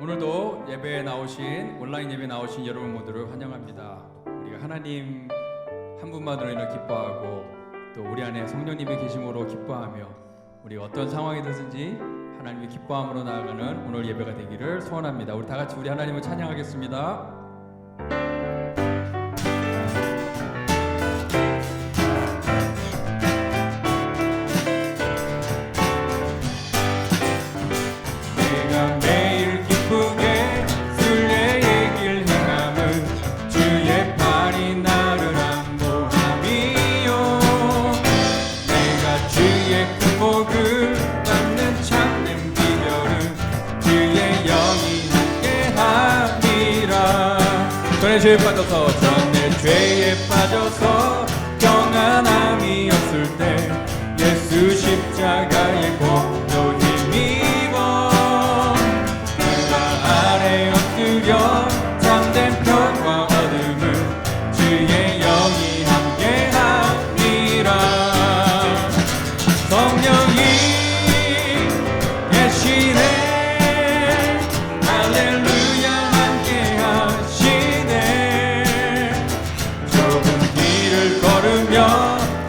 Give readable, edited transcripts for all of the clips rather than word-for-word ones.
오늘도 예배에 나오신 온라인 예배에 나오신 여러분 모두를 환영합니다. 우리가 하나님 한 분만으로 인해 기뻐하고 또 우리 안에 성령님의 계심으로 기뻐하며 우리 어떤 상황이든지 하나님의 기뻐함으로 나아가는 오늘 예배가 되기를 소원합니다. 우리 다 같이 우리 하나님을 찬양하겠습니다. 죄에 빠져서 전에 죄에 빠져서 평안함이 없을 때 예수 십자가의 공로 힘입어 그가 아래 엎드려 참된 평화 얻음을 주의 영이 함께하리라. 성령이 계시네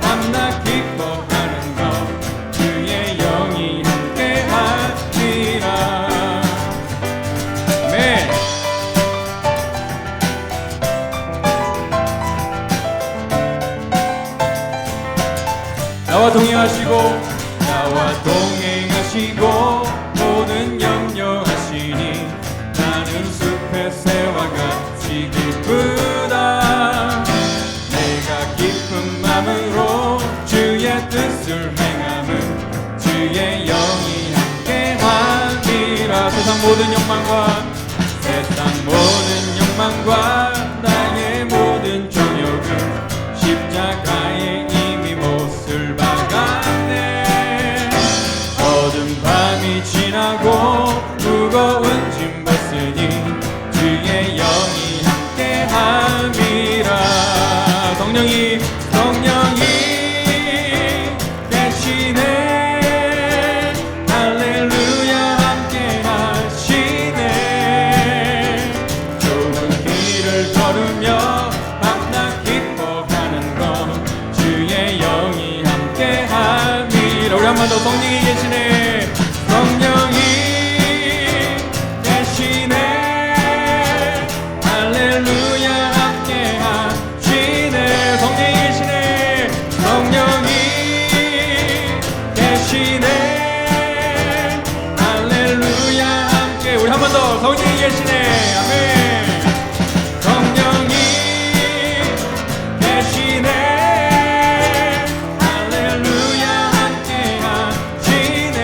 밤낮 기뻐하는 것 주의 영이 함께하리라. 아멘. 나와 동행하시고 모든 염려하시니 나는 숲의 새와 같이 기쁘다. 깊은 맘으로 주의 뜻을 행함은 주의 영이 함께하리라. 세상 모든 욕망과 나의 모든 정욕은 십자가에 이미 못을 박았네. 어두운 밤이 지나고 무거운 짐 벗으니 주의 영이 함께함이라. 성령이 계시네. 할렐루야 함께하시네. 좁은 길을 걸으며 밤낮 기뻐하는 것 주의 영이 함께함이라. 우리 한 번 더 성령이 계시네. 성령이 계시네. 할렐루야 함께하시네. 성령이 계시네. 할렐루야 함께. 우리 한 번 더. 성령이 계시네. 아멘. 성령이 계시네. 할렐루야 함께 하시네.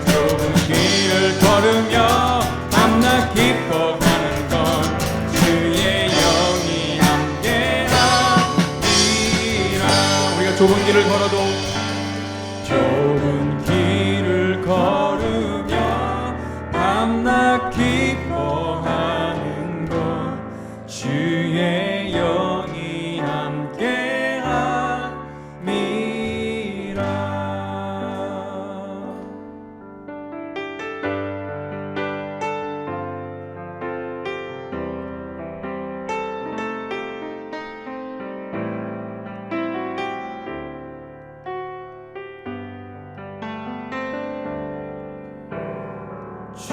좁은 길을 걸으며 밤낮 기뻐하는 것 주의 영이 함께 하리라. 우리가 좁은 길을 걸어도 걸으며 밤낮 기뻐하는 것 주의 영이 함께함이라. 주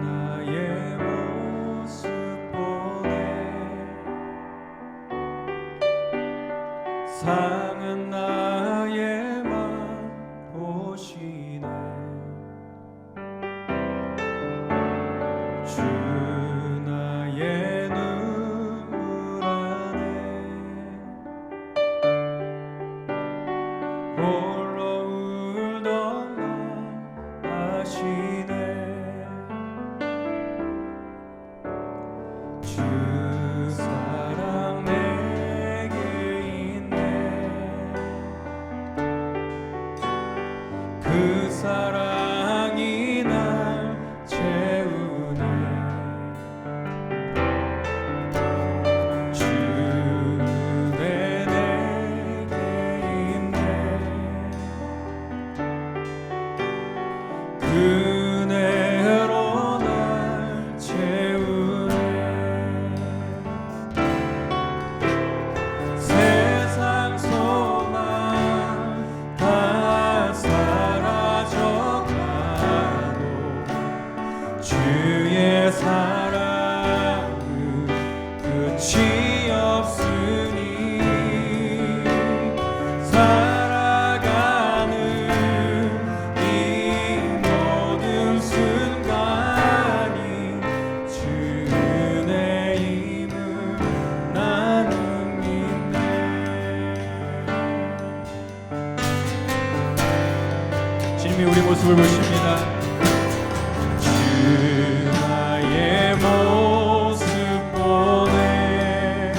나의 모습 보네. 상한 나의 맘 보시네. 주 나의 눈물 안에 홀로 울던 나 아시네. 주 사랑 내게 있네. 그 사랑이 날 채우네. 주 내게 있네. 그네 주님이 우리 모습을 보십니다. 주 나의 모습 보네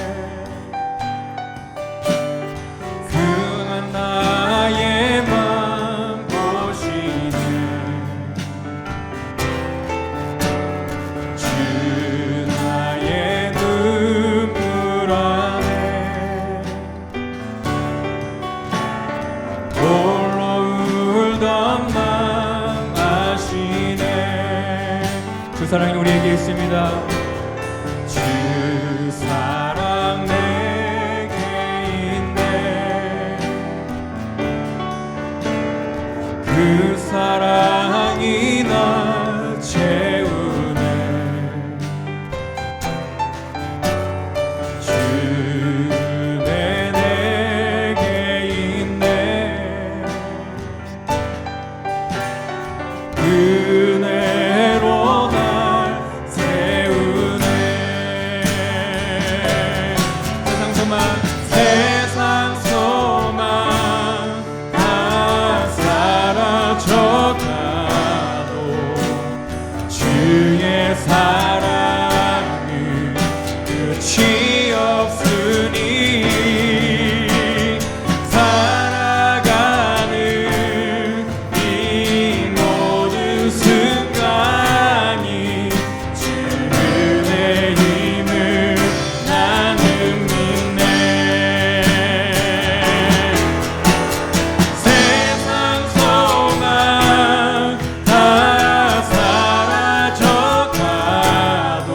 그한 나의 맘 보시네 주 나의 눈물 안에 홀로 울던 맘 아시네 그 사랑이 우리에게 있습니다. 주 사랑 내게 있네 그 사랑이 날 채우네 주 내게 있네 은혜로 날 세우네 세상 소망 다 사라져가도 주의 사랑은 끝이 없으니 살아가는 이 모든 순간이 주의 힘을 나는 믿네 세상 소망 다 사라져가도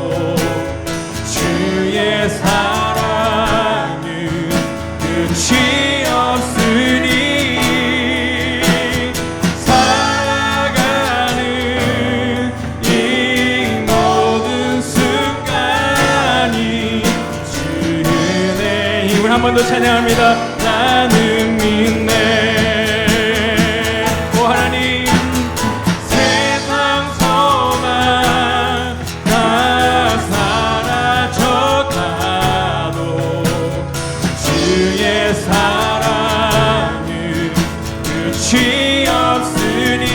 주의 사랑은 끝이 없으니 살아가는 이 모든 순간이 주의 힘을 한 번 더 찬양합니다. 나는 믿네 오 하나님 세상 소망 다 사라져가도 주의 사랑은 끝이 없으니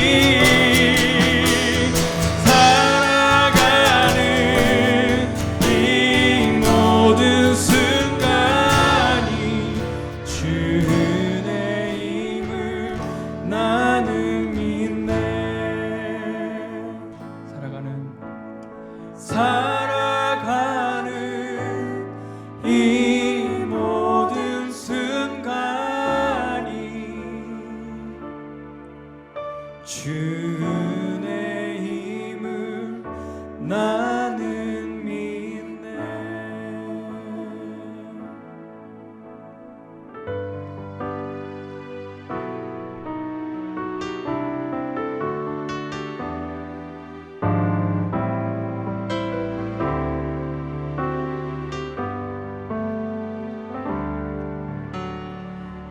살아가는 이 모든 순간이 주의 힘을 나는 믿네 살아가는 이 모든 순간이 주의 힘을 나는 믿네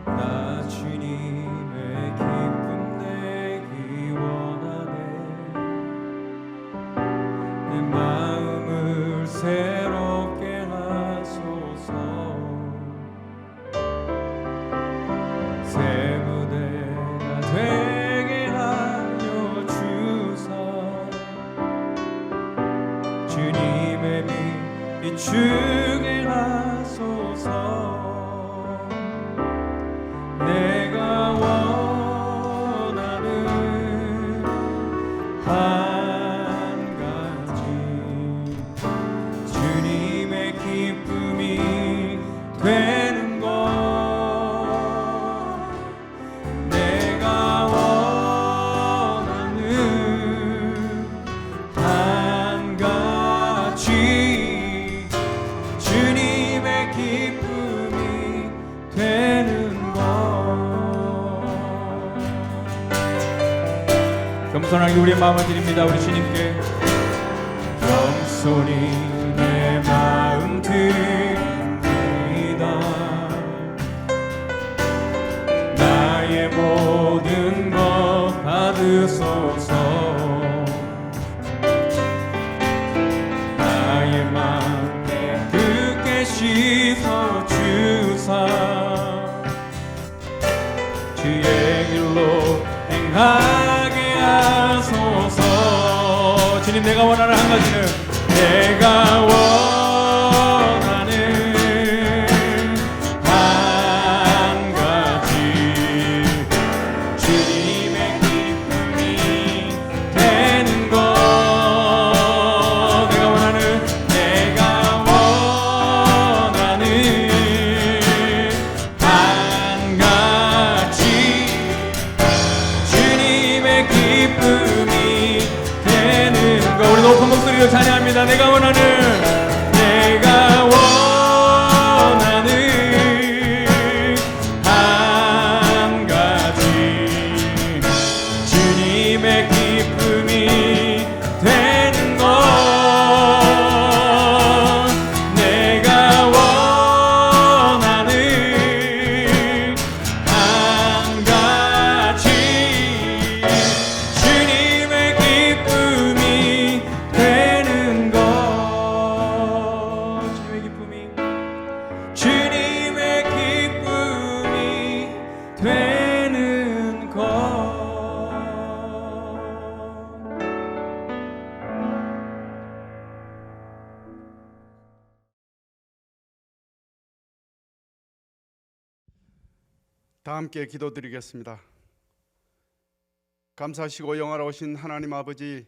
나 주님의 기쁨 내기 원하네 내 마음을 새롭게 하소서 새 무대가 되게 하여 주사 주님의 빛 비추게 하소서 내가 원하는 한 가지 주님의 기쁨이 되는 것 내가 원하는 한 가지 주님의 기쁨이 되는 겸손하게 우리의 마음을 드립니다. 우리 주님께 겸손히 내 마음 드립니다. 나의 모든 것 받으소서 나의 마음 깨끗게 씻어 주사 주의 길로 행하게 하소서. 주님, 내가 원하는 한 가지는, 내가 원하는 한 가지, 주님의 기쁨이 되는 것. 내가 원하는 한 가지, 주님의 기쁨이 되는 것. 우리 높은 목소리로 찬양합니다. 내가 원하는 한 가지, 주님의 기쁨이 되는 것. 내가 원하는 한 가지, 주님의 기쁨이 되는 것. 주님의 기쁨이, 주님의 기쁨이 되는 것. 다 함께 기도드리겠습니다. 감사하시고 영화로우신 하나님 아버지,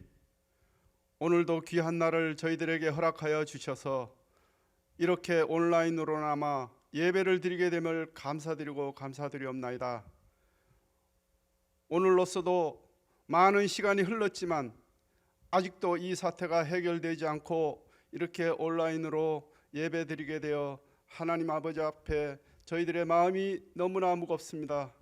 오늘도 귀한 날을 저희들에게 허락하여 주셔서 이렇게 온라인으로나마 예배를 드리게 됨을 감사드리옵나이다. 오늘로서도 많은 시간이 흘렀지만 아직도 이 사태가 해결되지 않고 이렇게 온라인으로 예배 드리게 되어 하나님 아버지 앞에 저희들의 마음이 너무나 무겁습니다.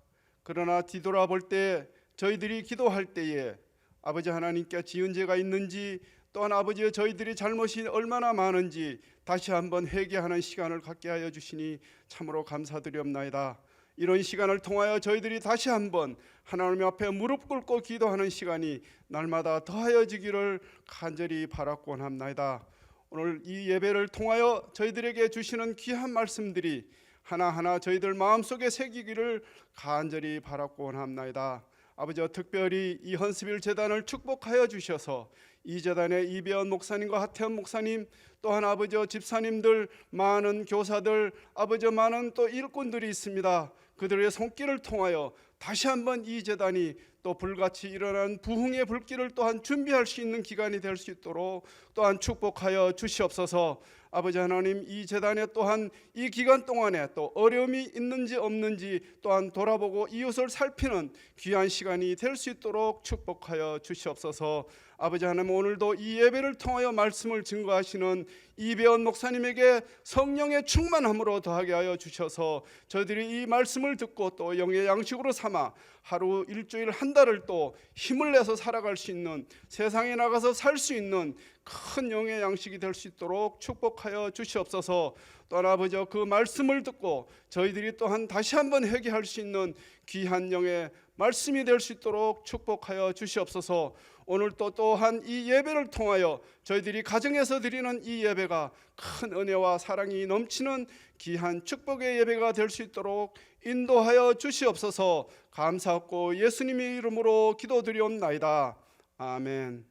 그러나 뒤돌아볼 때 저희들이 기도할 때에 아버지 하나님께 지은 죄가 있는지, 또한 아버지의 저희들이 잘못이 얼마나 많은지 다시 한번 회개하는 시간을 갖게 하여 주시니 참으로 감사드리옵나이다. 이런 시간을 통하여 저희들이 다시 한번 하나님 앞에 무릎 꿇고 기도하는 시간이 날마다 더하여지기를 간절히 바라곤 합나이다. 오늘 이 예배를 통하여 저희들에게 주시는 귀한 말씀들이 하나하나 저희들 마음속에 새기기를 간절히 바라곤 합나이다. 아버지, 특별히 이 헌스빌 재단을 축복하여 주셔서 이 재단의 이배원 목사님과 하태현 목사님, 또한 아버지 집사님들, 많은 교사들, 아버지 많은 또 일꾼들이 있습니다. 그들의 손길을 통하여 다시 한번 이 재단이 또 불같이 일어난 부흥의 불길을 또한 준비할 수 있는 기간이 될 수 있도록 또한 축복하여 주시옵소서. 아버지 하나님, 이 재단에 또한 이 기간 동안에 또 어려움이 있는지 없는지 또한 돌아보고 이웃을 살피는 귀한 시간이 될 수 있도록 축복하여 주시옵소서. 아버지 하나님, 오늘도 이 예배를 통하여 말씀을 증거하시는 이배원 목사님에게 성령의 충만함으로 더하게 하여 주셔서 저희들이 이 말씀을 듣고 또 영의 양식으로 삼아 하루, 일주일, 한 달을 또 힘을 내서 살아갈 수 있는, 세상에 나가서 살 수 있는 큰 영의 양식이 될 수 있도록 축복하여 주시옵소서. 또한 아버지, 그 말씀을 듣고 저희들이 또한 다시 한번 회개할 수 있는 귀한 영의 말씀이 될 수 있도록 축복하여 주시옵소서. 오늘 또한 이 예배를 통하여 저희들이 가정에서 드리는 이 예배가 큰 은혜와 사랑이 넘치는 귀한 축복의 예배가 될 수 있도록 인도하여 주시옵소서. 감사하고 예수님의 이름으로 기도드리옵나이다. 아멘.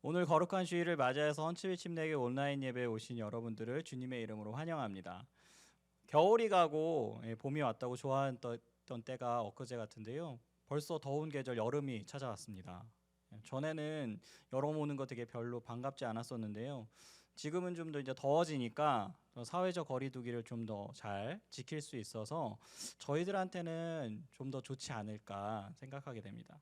오늘 거룩한 주일을 맞이해서 헌치빌 침례교 온라인 예배에 오신 여러분들을 주님의 이름으로 환영합니다. 겨울이 가고 봄이 왔다고 좋아했던 때가 엊그제 같은데요. 벌써 더운 계절 여름이 찾아왔습니다. 전에는 여름 오는 거 되게 별로 반갑지 않았었는데요. 지금은 좀 더 이제 더워지니까 사회적 거리두기를 좀 더 잘 지킬 수 있어서 저희들한테는 좀 더 좋지 않을까 생각하게 됩니다.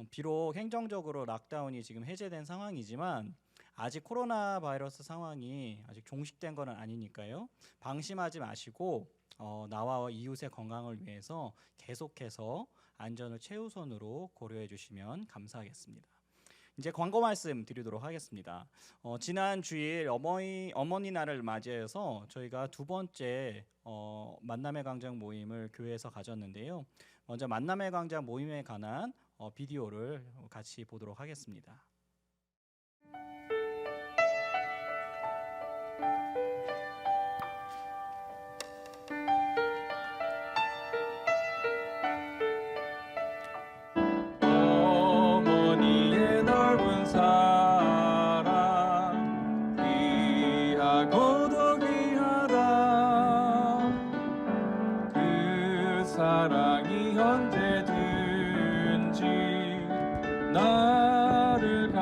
비록 행정적으로 락다운이 지금 해제된 상황이지만 아직 코로나 바이러스 상황이 아직 종식된 건 아니니까요. 방심하지 마시고 나와 이웃의 건강을 위해서 계속해서 안전을 최우선으로 고려해 주시면 감사하겠습니다. 이제 광고 말씀 드리도록 하겠습니다. 지난 주일 어머니날을 맞이해서 저희가 두 번째 만남의 광장 모임을 교회에서 가졌는데요. 먼저 만남의 광장 모임에 관한 비디오를 같이 보도록 하겠습니다.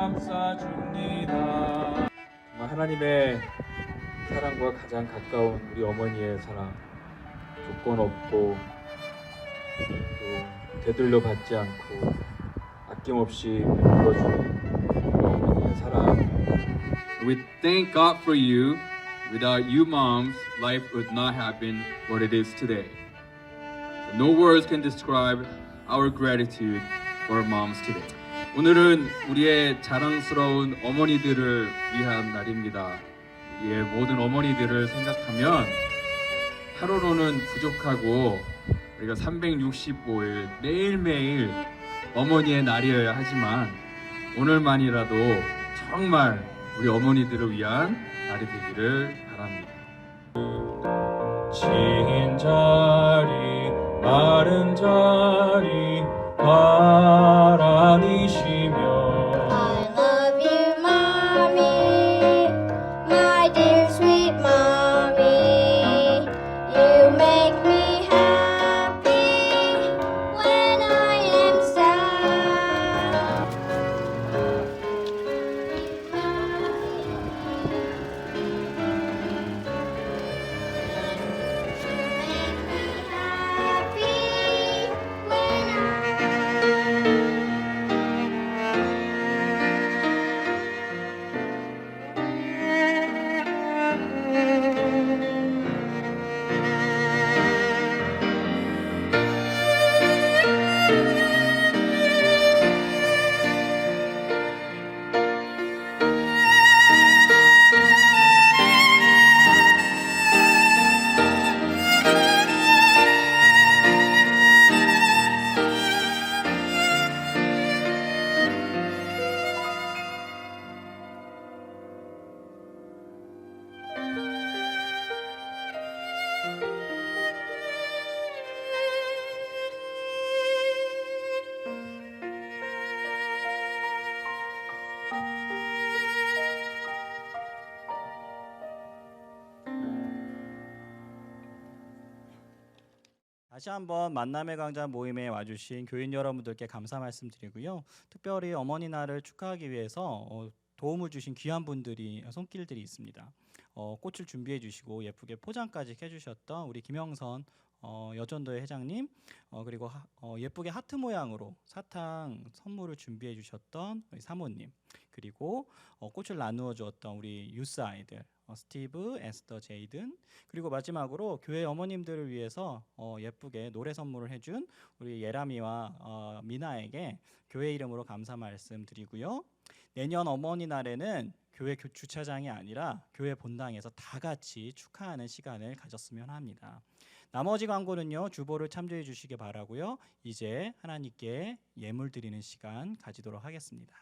감사줍니다. 정말 하나님의 사랑과 가장 가까운 우리 어머니의 사랑, 조건 없고 또 되돌려 받지 않고 아낌없이 베풀어주는 우리 어머니의 사랑. We thank God for you. Without you moms, life would not have been what it is today. So no words can describe our gratitude for our moms today. 오늘은 우리의 자랑스러운 어머니들을 위한 날입니다. 우리의 모든 어머니들을 생각하면 하루로는 부족하고 우리가 365일 매일매일 어머니의 날이어야 하지만 오늘만이라도 정말 우리 어머니들을 위한 날이 되기를 바랍니다. 진 자리 마른 자리 바라니시며 I love you, mommy, my dear sweet mommy. You make me happy when I am sad. 다시 한번 만남의 강자 모임에 와주신 교인 여러분들께 감사 말씀드리고요. 특별히 어머니 날을 축하하기 위해서 도움을 주신 귀한 분들이 손길들이 있습니다. 꽃을 준비해 주시고 예쁘게 포장까지 해주셨던 우리 김영선 여전도의 회장님, 그리고 예쁘게 하트 모양으로 사탕 선물을 준비해 주셨던 우리 사모님, 그리고 꽃을 나누어 주었던 우리 유스 아이들 스티브, 에스더, 제이든, 그리고 마지막으로 교회 어머님들을 위해서 예쁘게 노래 선물을 해준 우리 예람이와 미나에게 교회 이름으로 감사 말씀드리고요. 내년 어머니 날에는 교회 주차장이 아니라 교회 본당에서 다 같이 축하하는 시간을 가졌으면 합니다. 나머지 광고는요, 주보를 참조해 주시기 바라고요. 이제 하나님께 예물 드리는 시간 가지도록 하겠습니다.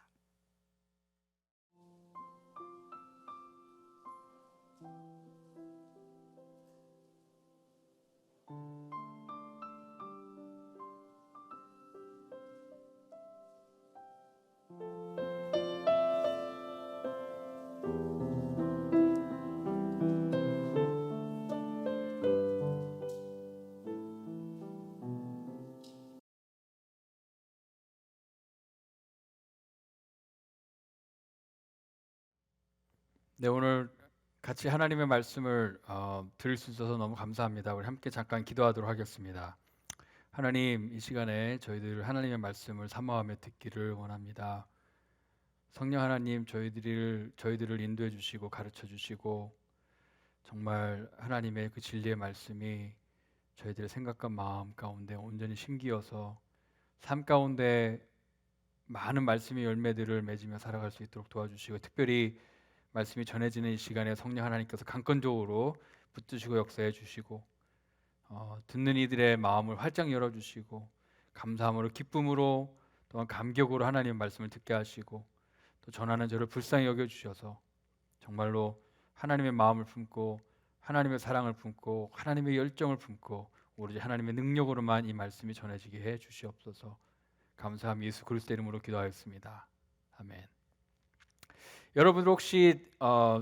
네, 오늘 같이 하나님의 말씀을 들을 수 있어서 너무 감사합니다. 우리 함께 잠깐 기도하도록 하겠습니다. 하나님, 이 시간에 저희들 하나님의 말씀을 사모하며 듣기를 원합니다. 성령 하나님, 저희들을 인도해 주시고 가르쳐 주시고 정말 하나님의 그 진리의 말씀이 저희들의 생각과 마음 가운데 온전히 심기어서 삶 가운데 많은 말씀의 열매들을 맺으며 살아갈 수 있도록 도와주시고, 특별히 말씀이 전해지는 이 시간에 성령 하나님께서 강권적으로 붙드시고 역사해 주시고 듣는 이들의 마음을 활짝 열어주시고 감사함으로 기쁨으로 또한 감격으로 하나님의 말씀을 듣게 하시고 또 전하는 저를 불쌍히 여겨주셔서 정말로 하나님의 마음을 품고 하나님의 사랑을 품고 하나님의 열정을 품고 오로지 하나님의 능력으로만 이 말씀이 전해지게 해 주시옵소서. 감사함 예수 그리스도 이름으로 기도하였습니다. 아멘. 여러분들 혹시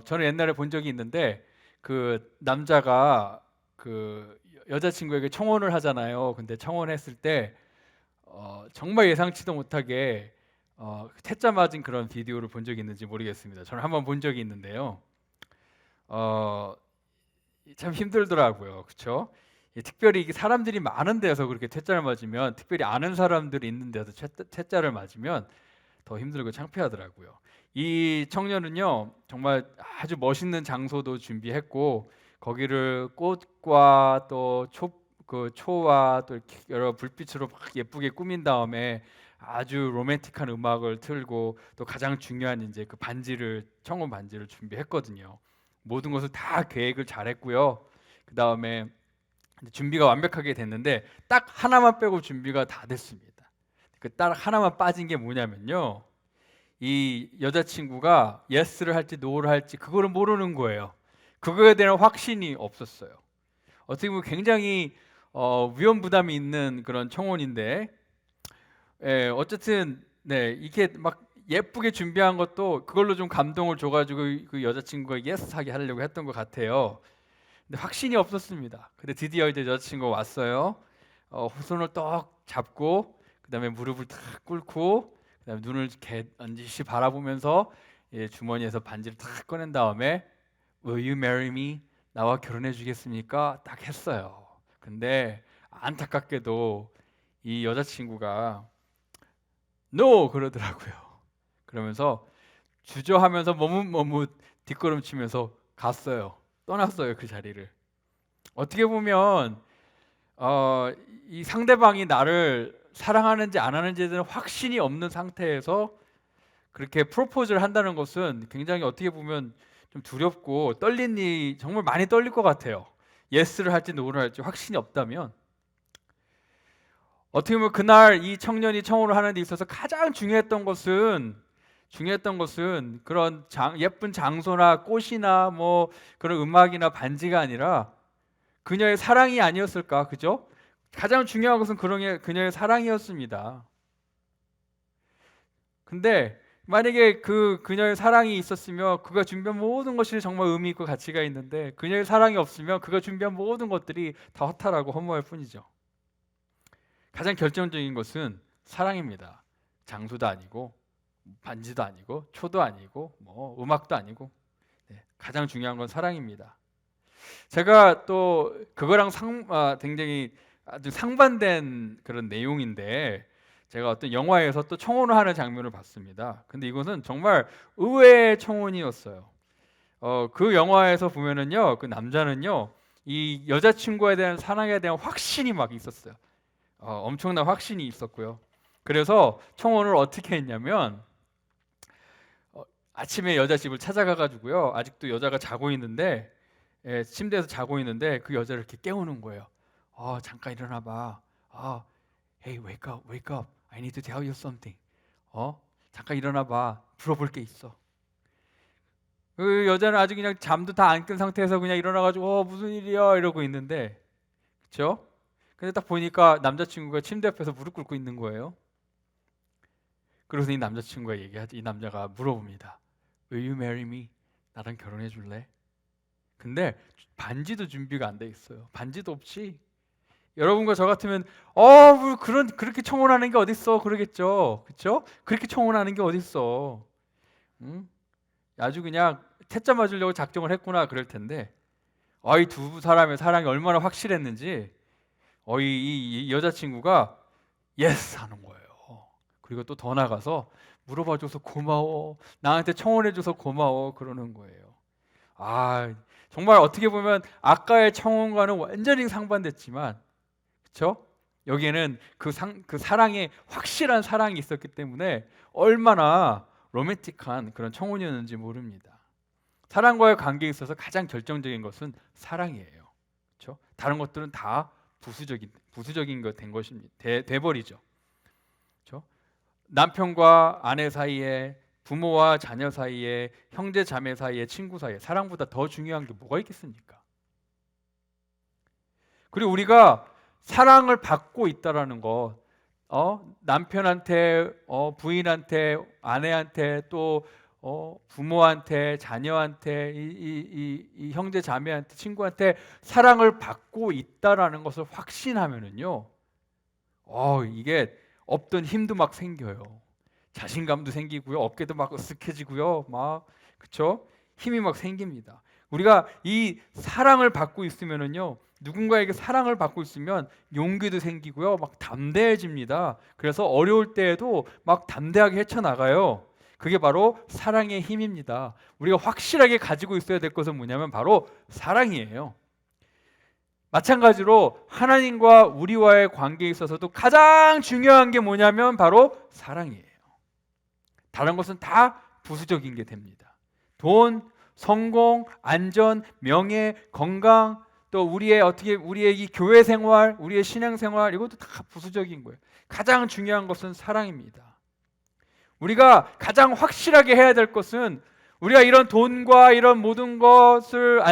저는 옛날에 본 적이 있는데 그 남자가 그 여자친구에게 청혼을 하잖아요. 근데 청혼했을 때 정말 예상치도 못하게 퇴짜 맞은 그런 비디오를 본 적이 있는지 모르겠습니다. 저는 한번 본 적이 있는데요. 참 힘들더라고요. 그렇죠? 특별히 이게 사람들이 많은 데서 그렇게 퇴짜를 맞으면, 특별히 아는 사람들이 있는 데서 퇴짜를 맞으면 더 힘들고 창피하더라고요. 이 청년은요, 정말 아주 멋있는 장소도 준비했고, 거기를 꽃과 또 초와 또 이렇게 여러 불빛으로 막 예쁘게 꾸민 다음에 아주 로맨틱한 음악을 틀고, 또 가장 중요한 이제 그 청혼 반지를 준비했거든요. 모든 것을 다 계획을 잘했고요. 그 다음에 준비가 완벽하게 됐는데 딱 하나만 빼고 준비가 다 됐습니다. 그 딱 하나만 빠진 게 뭐냐면요, 이 여자친구가 예스를 할지 노를 할지 그거를 모르는 거예요. 그거에 대한 확신이 없었어요. 어떻게 보면 굉장히 위험 부담이 있는 그런 청혼인데, 어쨌든 네, 이게 막 예쁘게 준비한 것도 그걸로 좀 감동을 줘가지고 그 여자친구가 예스 하게 하려고 했던 것 같아요. 근데 확신이 없었습니다. 근데 드디어 이제 여자친구가 왔어요. 손을 떡 잡고, 그다음에 무릎을 탁 꿇고, 그다음에 눈을 이렇게 넌지시 바라보면서 주머니에서 반지를 탁 꺼낸 다음에 Will you marry me? 나와 결혼해 주겠습니까? 딱 했어요. 근데 안타깝게도 이 여자친구가 No 그러더라고요. 그러면서 주저하면서 머뭇머뭇 뒷걸음치면서 갔어요. 떠났어요, 그 자리를. 어떻게 보면 이 상대방이 나를 사랑하는지 안 하는지에 대한 확신이 없는 상태에서 그렇게 프로포즈를 한다는 것은 굉장히 어떻게 보면 좀 두렵고 정말 많이 떨릴 것 같아요. 예스를 할지 노를 할지 확신이 없다면. 어떻게 보면 그날 이 청년이 청혼을 하는 데 있어서 가장 중요했던 것은 그런 예쁜 장소나 꽃이나 뭐 그런 음악이나 반지가 아니라 그녀의 사랑이 아니었을까, 그죠? 가장 중요한 것은 그녀의 사랑이었습니다. 근데 만약에 그녀의 사랑이 있었으면 그가 준비한 모든 것이 정말 의미 있고 가치가 있는데, 그녀의 사랑이 없으면 그가 준비한 모든 것들이 다 허탈하고 허무할 뿐이죠. 가장 결정적인 것은 사랑입니다. 장소도 아니고 반지도 아니고 초도 아니고 뭐 음악도 아니고, 가장 중요한 건 사랑입니다. 제가 또 그거랑 굉장히 아주 상반된 그런 내용인데, 제가 어떤 영화에서 또 청혼을 하는 장면을 봤습니다. 근데 이것은 정말 의외의 청혼이었어요. 그 영화에서 보면은요, 그 남자는요, 이 여자친구에 대한 사랑에 대한 확신이 막 있었어요. 엄청난 확신이 있었고요. 그래서 청혼을 어떻게 했냐면, 아침에 여자 집을 찾아가 가지고요, 아직도 여자가 자고 있는데, 침대에서 자고 있는데 그 여자를 이렇게 깨우는 거예요. 잠깐 일어나 봐. Hey, wake up, wake up. I need to tell you something. 잠깐 일어나 봐. 물어볼 게 있어. 그 여자는 아주 그냥 잠도 다 안 깬 상태에서 그냥 일어나 가지고 무슨 일이야 이러고 있는데, 그렇죠? 근데 딱 보니까 남자친구가 침대 옆에서 무릎 꿇고 있는 거예요. 그래서 이 남자가 물어봅니다. Will you marry me? 나랑 결혼해 줄래? 근데 반지도 준비가 안 돼 있어요. 반지도 없이. 여러분과 저 같으면 뭐 그렇게 청혼하는 게 어딨어 그러겠죠. 그렇죠? 그렇게 청혼하는 게 어딨어. 아주 그냥 퇴짜 맞으려고 작정을 했구나 그럴 텐데, 이 두 사람의 사랑이 얼마나 확실했는지 이 여자친구가 예스 하는 거예요. 그리고 또 더 나가서 물어봐줘서 고마워, 나한테 청혼해줘서 고마워 그러는 거예요. 정말 어떻게 보면 아까의 청혼과는 완전히 상반됐지만, 그렇죠? 여기에는 그 사랑에 확실한 사랑이 있었기 때문에 얼마나 로맨틱한 그런 청혼이었는지 모릅니다. 사랑과의 관계에 있어서 가장 결정적인 것은 사랑이에요. 그렇죠? 다른 것들은 다 부수적인 것 된 것입니다. 돼버리죠. 그렇죠? 남편과 아내 사이에, 부모와 자녀 사이에, 형제 자매 사이에, 친구 사이에 사랑보다 더 중요한 게 뭐가 있겠습니까? 그리고 우리가 사랑을 받고 있다라는 것, 남편한테, 부인한테, 아내한테, 또 부모한테, 자녀한테, 이 형제 자매한테, 친구한테 사랑을 받고 있다라는 것을 확신하면은요, 이게 없던 힘도 막 생겨요. 자신감도 생기고요. 어깨도 막 으쓱해지고요. 막 그렇죠? 힘이 막 생깁니다. 우리가 이 사랑을 받고 있으면은요. 누군가에게 사랑을 받고 있으면 용기도 생기고요. 막 담대해집니다. 그래서 어려울 때에도 막 담대하게 헤쳐나가요. 그게 바로 사랑의 힘입니다. 우리가 확실하게 가지고 있어야 될 것은 뭐냐면 바로 사랑이에요. 마찬가지로 하나님과 우리와의 관계에 있어서도 가장 중요한 게 뭐냐면 바로 사랑이에요. 다른 것은 다 부수적인 게 됩니다. 돈, 성공, 안전, 명예, 건강, 또 우리의 이 교회 생활, 우리의 신앙 생활, 이것도 다 부수적인 거예요. 가장 중요한 것은 사랑입니다. 우리가 가장 확실하게 해야 될 것은 우리가 이런 돈과 이런 모든 것을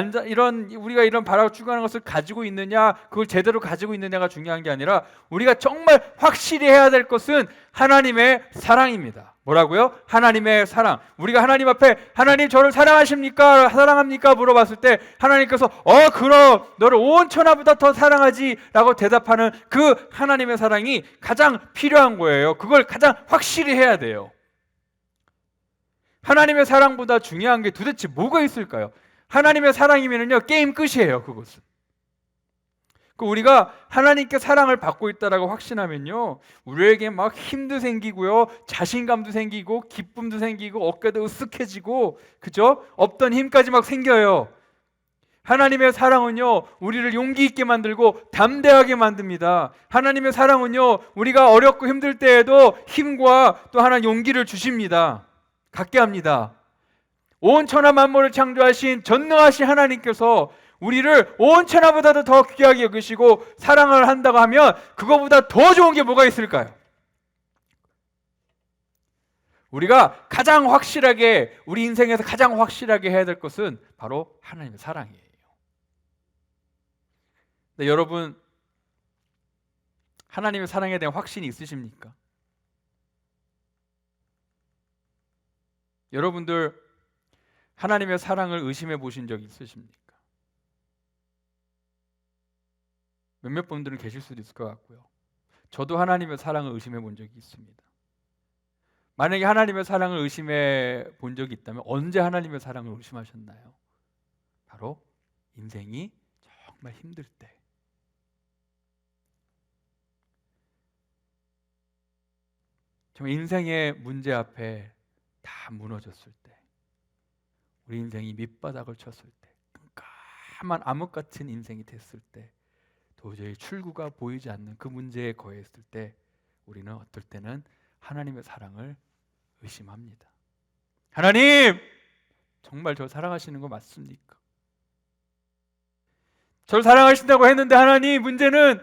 우리가 이런 바라고 추구하는 것을 가지고 있느냐, 그걸 제대로 가지고 있느냐가 중요한 게 아니라 우리가 정말 확실히 해야 될 것은 하나님의 사랑입니다. 뭐라고요? 하나님의 사랑. 우리가 하나님 앞에 하나님 저를 사랑하십니까? 사랑합니까? 물어봤을 때 하나님께서 그럼 너를 온 천하보다 더 사랑하지 라고 대답하는 그 하나님의 사랑이 가장 필요한 거예요. 그걸 가장 확실히 해야 돼요. 하나님의 사랑보다 중요한 게 도대체 뭐가 있을까요? 하나님의 사랑이면요 게임 끝이에요. 그것은. 우리가 하나님께 사랑을 받고 있다라고 확신하면요 우리에게 막 힘도 생기고요 자신감도 생기고 기쁨도 생기고 어깨도 으쓱해지고 그죠? 없던 힘까지 막 생겨요. 하나님의 사랑은요 우리를 용기 있게 만들고 담대하게 만듭니다. 하나님의 사랑은요 우리가 어렵고 힘들 때에도 힘과 또 하나 용기를 주십니다. 갖게 합니다. 온 천하 만물을 창조하신 전능하신 하나님께서 우리를 온 천하보다도 더 귀하게 여기시고 사랑을 한다고 하면 그거보다 더 좋은 게 뭐가 있을까요? 우리가 가장 확실하게 우리 인생에서 가장 확실하게 해야 될 것은 바로 하나님의 사랑이에요. 네, 여러분 하나님의 사랑에 대한 확신이 있으십니까? 여러분들 하나님의 사랑을 의심해 보신 적 있으십니까? 몇몇 분들은 계실 수도 있을 것 같고요. 저도 하나님의 사랑을 의심해 본 적이 있습니다. 만약에 하나님의 사랑을 의심해 본 적이 있다면 언제 하나님의 사랑을 의심하셨나요? 바로 인생이 정말 힘들 때. 정말 인생의 문제 앞에 다 무너졌을 때, 우리 인생이 밑바닥을 쳤을 때, 깜깜한 암흑 같은 인생이 됐을 때, 도저히 출구가 보이지 않는 그 문제에 거했을 때 우리는 어떨 때는 하나님의 사랑을 의심합니다. 하나님! 정말 저 사랑하시는 거 맞습니까? 저를 사랑하신다고 했는데 하나님 문제는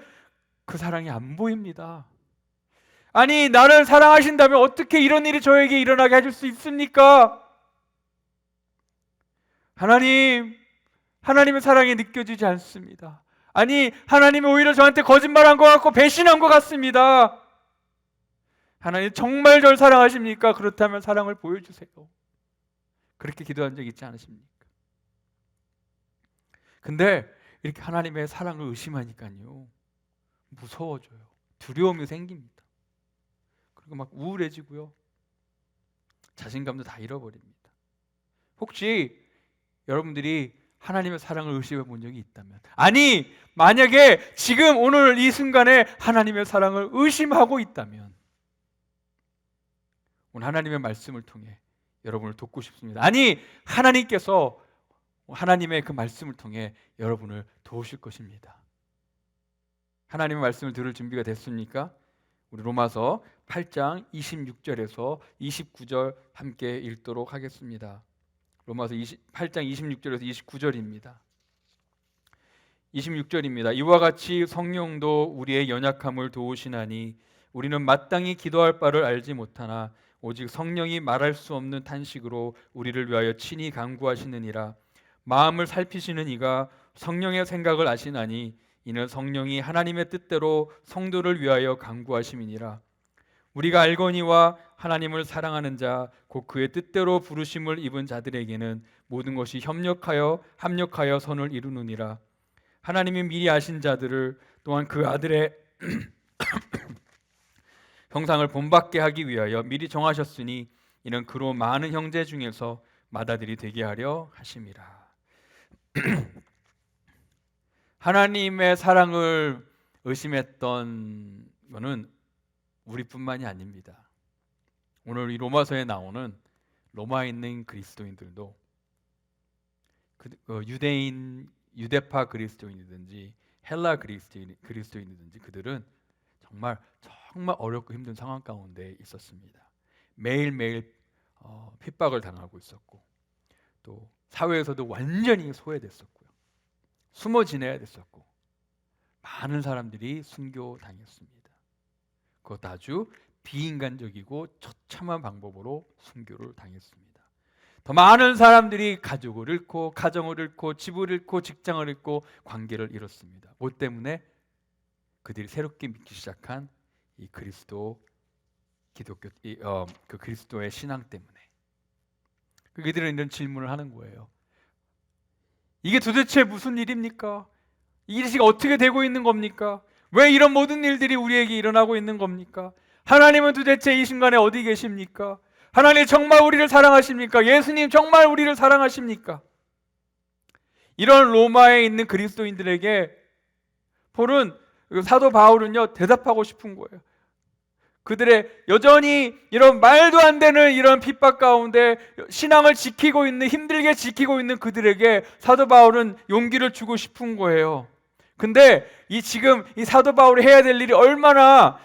그 사랑이 안 보입니다. 아니 나를 사랑하신다면 어떻게 이런 일이 저에게 일어나게 해줄 수 있습니까? 하나님의 사랑이 느껴지지 않습니다. 아니 하나님이 오히려 저한테 거짓말한 것 같고 배신한 것 같습니다. 하나님 정말 저를 사랑하십니까? 그렇다면 사랑을 보여주세요. 그렇게 기도한 적 있지 않으십니까? 근데 이렇게 하나님의 사랑을 의심하니까요 무서워져요. 두려움이 생깁니다. 그리고 막 우울해지고요 자신감도 다 잃어버립니다. 혹시 여러분들이 하나님의 사랑을 의심해 본 적이 있다면, 아니 만약에 지금 오늘 이 순간에 하나님의 사랑을 의심하고 있다면 오늘 하나님의 말씀을 통해 여러분을 돕고 싶습니다. 아니 하나님께서 하나님의 그 말씀을 통해 여러분을 도우실 것입니다. 하나님의 말씀을 들을 준비가 됐습니까? 우리 로마서 8장 26절에서 29절 함께 읽도록 하겠습니다. 로마서 8장 26절에서 29절입니다. 26절입니다. 이와 같이 성령도 우리의 연약함을 도우시나니 우리는 마땅히 기도할 바를 알지 못하나 오직 성령이 말할 수 없는 탄식으로 우리를 위하여 친히 간구하시느니라. 마음을 살피시는 이가 성령의 생각을 아시나니 이는 성령이 하나님의 뜻대로 성도를 위하여 간구하심이니라. 우리가 알거니와 하나님을 사랑하는 자 곧 그의 뜻대로 부르심을 입은 자들에게는 모든 것이 합력하여 선을 이루느니라. 하나님이 미리 아신 자들을 또한 그 아들의 형상을 본받게 하기 위하여 미리 정하셨으니 이는 그로 많은 형제 중에서 맏아들이 되게 하려 하심이라. 하나님의 사랑을 의심했던 것은 우리뿐만이 아닙니다. 오늘 이 로마서에 나오는 로마에 있는 그리스도인들도 유대인, 유대파 그리스도인이든지 헬라 그리스도인이든지 그들은 정말 어렵고 힘든 상황 가운데 있었습니다. 매일매일 핍박을 당하고 있었고 또 사회에서도 완전히 소외됐었고요. 숨어 지내야 됐었고 많은 사람들이 순교당했습니다. 그것도 아주 비인간적이고 처참한 방법으로 순교를 당했습니다. 더 많은 사람들이 가족을 잃고 가정을 잃고 집을 잃고 직장을 잃고 관계를 잃었습니다. 뭐 때문에? 그들이 새롭게 믿기 시작한 이 그 그리스도의 신앙 때문에. 그들은 이런 질문을 하는 거예요. 이게 도대체 무슨 일입니까? 이 일이 어떻게 되고 있는 겁니까? 왜 이런 모든 일들이 우리에게 일어나고 있는 겁니까? 하나님은 도대체 이 순간에 어디 계십니까? 하나님 정말 우리를 사랑하십니까? 예수님 정말 우리를 사랑하십니까? 이런 로마에 있는 그리스도인들에게 사도 바울은요 대답하고 싶은 거예요. 그들의 여전히 이런 말도 안 되는 이런 핍박 가운데 신앙을 지키고 있는, 힘들게 지키고 있는 그들에게 사도 바울은 용기를 주고 싶은 거예요. 근데 지금 이 사도 바울이 해야 될 일이 얼마나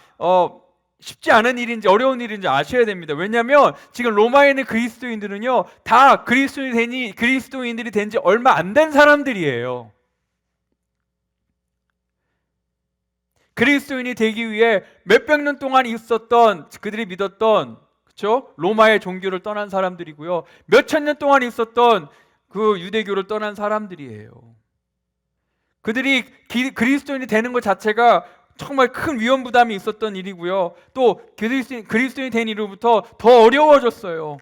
쉽지 않은 일인지 어려운 일인지 아셔야 됩니다. 왜냐하면 지금 로마에 있는 그리스도인들은요 다 그리스도인들이 된 지 얼마 안 된 사람들이에요. 그리스도인이 되기 위해 몇백 년 동안 있었던 그들이 믿었던 그렇죠? 로마의 종교를 떠난 사람들이고요. 몇천 년 동안 있었던 그 유대교를 떠난 사람들이에요. 그들이 그리스도인이 되는 것 자체가 정말 큰 위험 부담이 있었던 일이고요. 또 그리스도인이 된 이후부터 더 어려워졌어요.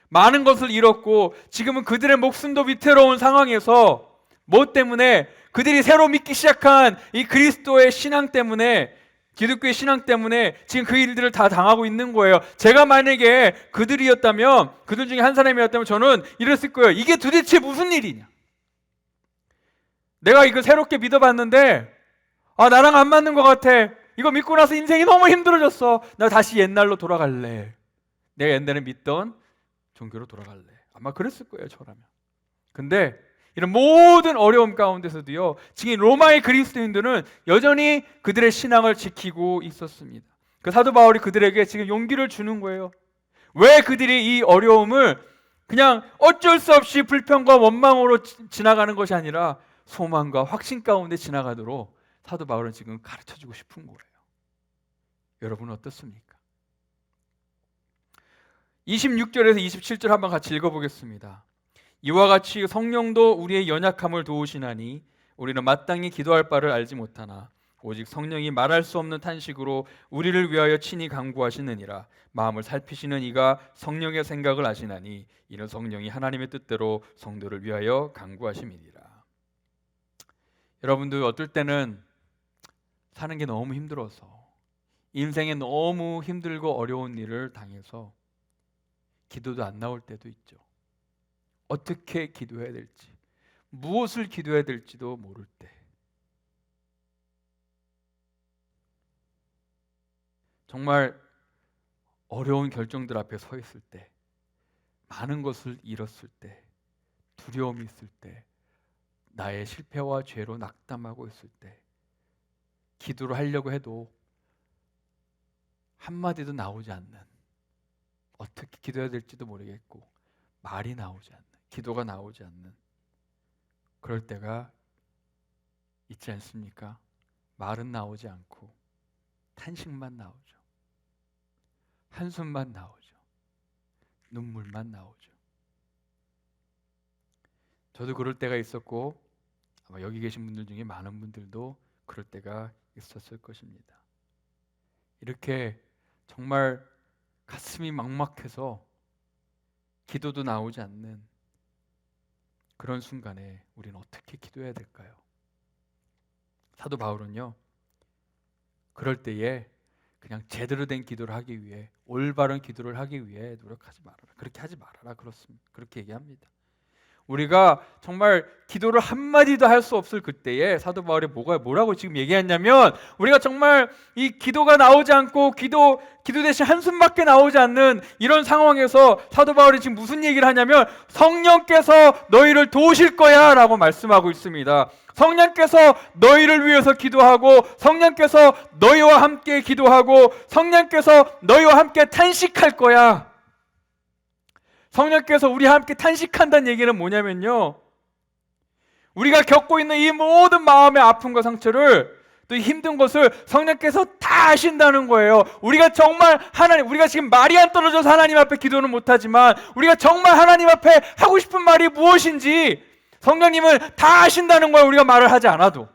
많은 것을 잃었고 지금은 그들의 목숨도 위태로운 상황에서 뭐 때문에? 그들이 새로 믿기 시작한 이 그리스도의 신앙 때문에, 기독교의 신앙 때문에 지금 그 일들을 다 당하고 있는 거예요. 제가 만약에 그들 중에 한 사람이었다면 저는 이랬을 거예요. 이게 도대체 무슨 일이냐? 내가 이거 새롭게 믿어봤는데 나랑 안 맞는 것 같아. 이거 믿고 나서 인생이 너무 힘들어졌어. 나 다시 옛날로 돌아갈래. 내가 옛날에 믿던 종교로 돌아갈래. 아마 그랬을 거예요, 저라면. 근데 이런 모든 어려움 가운데서도요 지금 로마의 그리스도인들은 여전히 그들의 신앙을 지키고 있었습니다. 그 사도 바울이 그들에게 지금 용기를 주는 거예요. 왜 그들이 이 어려움을 그냥 어쩔 수 없이 불평과 원망으로 지나가는 것이 아니라 소망과 확신 가운데 지나가도록 사도 바울은 지금 가르쳐주고 싶은 거예요. 여러분은 어떻습니까? 26절에서 27절 한번 같이 읽어보겠습니다. 이와 같이 성령도 우리의 연약함을 도우시나니 우리는 마땅히 기도할 바를 알지 못하나 오직 성령이 말할 수 없는 탄식으로 우리를 위하여 친히 간구하시느니라. 마음을 살피시는 이가 성령의 생각을 아시나니 이는 성령이 하나님의 뜻대로 성도를 위하여 간구하심이니라. 여러분들 어떨 때는 사는 게 너무 힘들어서 인생에 너무 힘들고 어려운 일을 당해서 기도도 안 나올 때도 있죠. 어떻게 기도해야 될지, 무엇을 기도해야 될지도 모를 때, 정말 어려운 결정들 앞에 서 있을 때, 많은 것을 잃었을 때, 두려움이 있을 때, 나의 실패와 죄로 낙담하고 있을 때 기도를 하려고 해도 한마디도 나오지 않는, 어떻게 기도해야 될지도 모르겠고 말이 나오지 않는, 기도가 나오지 않는 그럴 때가 있지 않습니까? 말은 나오지 않고 탄식만 나오죠. 한숨만 나오죠. 눈물만 나오죠. 저도 그럴 때가 있었고 아마 여기 계신 분들 중에 많은 분들도 그럴 때가 있었을 것입니다. 이렇게 정말 가슴이 막막해서 기도도 나오지 않는 그런 순간에 우리는 어떻게 기도해야 될까요? 사도 바울은요 그럴 때에 그냥 제대로 된 기도를 하기 위해, 올바른 기도를 하기 위해 노력하지 말아라. 그렇게 하지 말아라. 그렇습니다. 그렇게 얘기합니다. 우리가 정말 기도를 한마디도 할 수 없을 그때에 사도 바울이 뭐라고 지금 얘기했냐면, 우리가 정말 이 기도가 나오지 않고 기도 대신 한숨밖에 나오지 않는 이런 상황에서 사도 바울이 지금 무슨 얘기를 하냐면, 성령께서 너희를 도우실 거야 라고 말씀하고 있습니다. 성령께서 너희를 위해서 기도하고, 성령께서 너희와 함께 기도하고, 성령께서 너희와 함께 탄식할 거야. 성령께서 우리와 함께 탄식한다는 얘기는 뭐냐면요, 우리가 겪고 있는 이 모든 마음의 아픔과 상처를, 또 힘든 것을 성령께서 다 아신다는 거예요. 우리가 정말 우리가 지금 말이 안 떨어져서 하나님 앞에 기도는 못하지만, 우리가 정말 하나님 앞에 하고 싶은 말이 무엇인지 성령님은 다 아신다는 거예요. 우리가 말을 하지 않아도.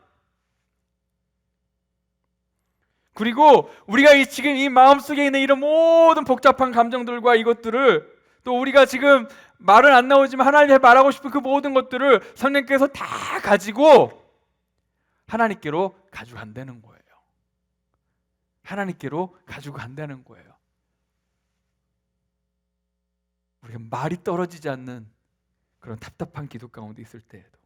그리고 우리가 지금 이 마음속에 있는 이런 모든 복잡한 감정들과 이것들을, 또 우리가 지금 말은 안 나오지만 하나님께 말하고 싶은 그 모든 것들을 성령께서 다 가지고 하나님께로 가지고 간다는 거예요. 하나님께로 가지고 간다는 거예요. 우리가 말이 떨어지지 않는 그런 답답한 기도 가운데 있을 때에도.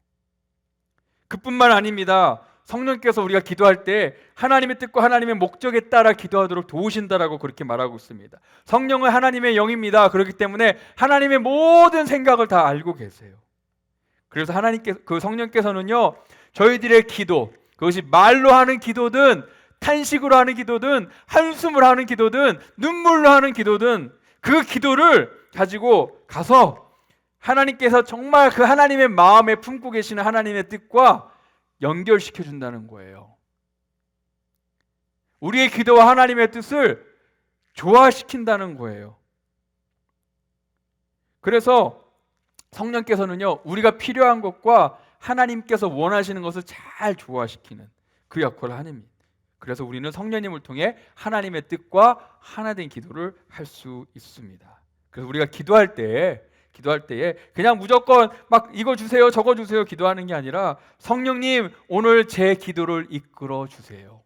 그뿐만 아닙니다. 성령께서 우리가 기도할 때 하나님의 뜻과 하나님의 목적에 따라 기도하도록 도우신다라고 그렇게 말하고 있습니다. 성령은 하나님의 영입니다. 그렇기 때문에 하나님의 모든 생각을 다 알고 계세요. 그래서 그 성령께서는요, 저희들의 기도, 그것이 말로 하는 기도든 탄식으로 하는 기도든 한숨을 하는 기도든 눈물로 하는 기도든, 그 기도를 가지고 가서 하나님께서 정말 그 하나님의 마음에 품고 계시는 하나님의 뜻과 연결시켜 준다는 거예요. 우리의 기도와 하나님의 뜻을 조화시킨다는 거예요. 그래서 성령께서는요, 우리가 필요한 것과 하나님께서 원하시는 것을 잘 조화시키는 그 역할을 하십니다. 그래서 우리는 성령님을 통해 하나님의 뜻과 하나된 기도를 할 수 있습니다. 그래서 우리가 기도할 때에 그냥 무조건 막 이거 주세요 저거 주세요 기도하는 게 아니라, 성령님 오늘 제 기도를 이끌어 주세요.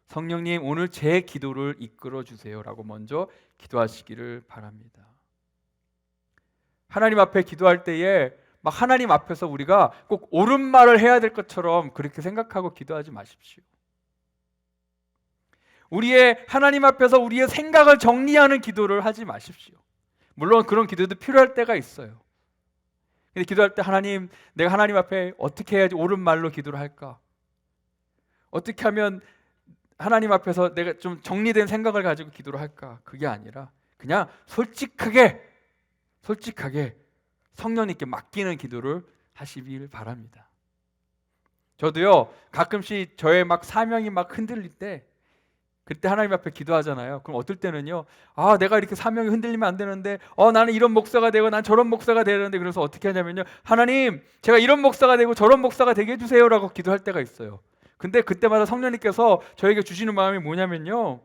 성령님 오늘 제 기도를 이끌어 주세요 라고 먼저 기도하시기를 바랍니다. 하나님 앞에 기도할 때에 막 하나님 앞에서 우리가 꼭 옳은 말을 해야 될 것처럼 그렇게 생각하고 기도하지 마십시오. 하나님 앞에서 우리의 생각을 정리하는 기도를 하지 마십시오. 물론 그런 기도도 필요할 때가 있어요. 근데 기도할 때, 하나님, 내가 하나님 앞에 어떻게 해야지 옳은 말로 기도를 할까? 어떻게 하면 하나님 앞에서 내가 좀 정리된 생각을 가지고 기도를 할까? 그게 아니라 그냥 솔직하게 성령님께 맡기는 기도를 하시길 바랍니다. 저도요, 가끔씩 저의 막 사명이 막 흔들릴 때, 그때 하나님 앞에 기도하잖아요. 그럼 어떨 때는요, 내가 이렇게 사명이 흔들리면 안 되는데, 나는 이런 목사가 되고 난 저런 목사가 되는데, 그래서 어떻게 하냐면요, 하나님, 제가 이런 목사가 되고 저런 목사가 되게 해주세요라고 기도할 때가 있어요. 근데 그때마다 성령님께서 저에게 주시는 마음이 뭐냐면요,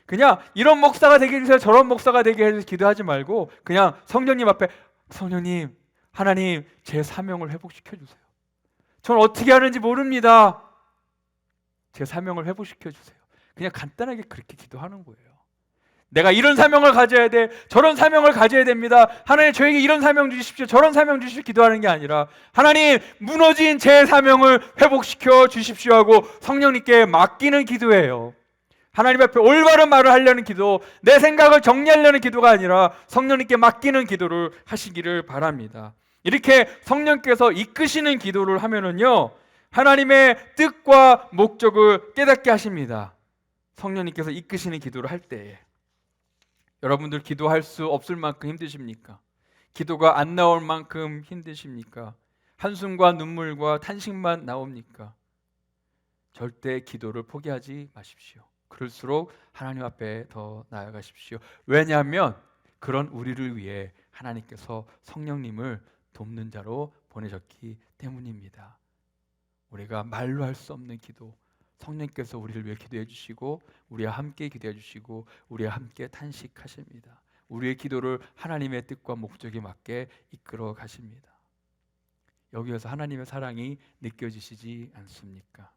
그냥 이런 목사가 되게 해주세요, 저런 목사가 되게 해주세요 기도하지 말고, 그냥 성령님 앞에, 성령님, 하나님, 제 사명을 회복시켜주세요. 전 어떻게 하는지 모릅니다. 제 사명을 회복시켜주세요. 그냥 간단하게 그렇게 기도하는 거예요. 내가 이런 사명을 가져야 돼, 저런 사명을 가져야 됩니다. 하나님, 저에게 이런 사명 주십시오, 저런 사명 주십시오 기도하는 게 아니라, 하나님, 무너진 제 사명을 회복시켜 주십시오 하고 성령님께 맡기는 기도예요. 하나님 앞에 올바른 말을 하려는 기도, 내 생각을 정리하려는 기도가 아니라 성령님께 맡기는 기도를 하시기를 바랍니다. 이렇게 성령께서 이끄시는 기도를 하면은요, 하나님의 뜻과 목적을 깨닫게 하십니다. 성령님께서 이끄시는 기도를 할 때에 여러분들 기도할 수 없을 만큼 힘드십니까? 기도가 안 나올 만큼 힘드십니까? 한숨과 눈물과 탄식만 나옵니까? 절대 기도를 포기하지 마십시오. 그럴수록 하나님 앞에 더 나아가십시오. 왜냐하면 그런 우리를 위해 하나님께서 성령님을 돕는 자로 보내셨기 때문입니다. 우리가 말로 할 수 없는 기도, 성령께서 우리를 위해 기도해 주시고 우리와 함께 기도해 주시고 우리와 함께 탄식하십니다. 우리의 기도를 하나님의 뜻과 목적에 맞게 이끌어 가십니다. 여기에서 하나님의 사랑이 느껴지시지 않습니까?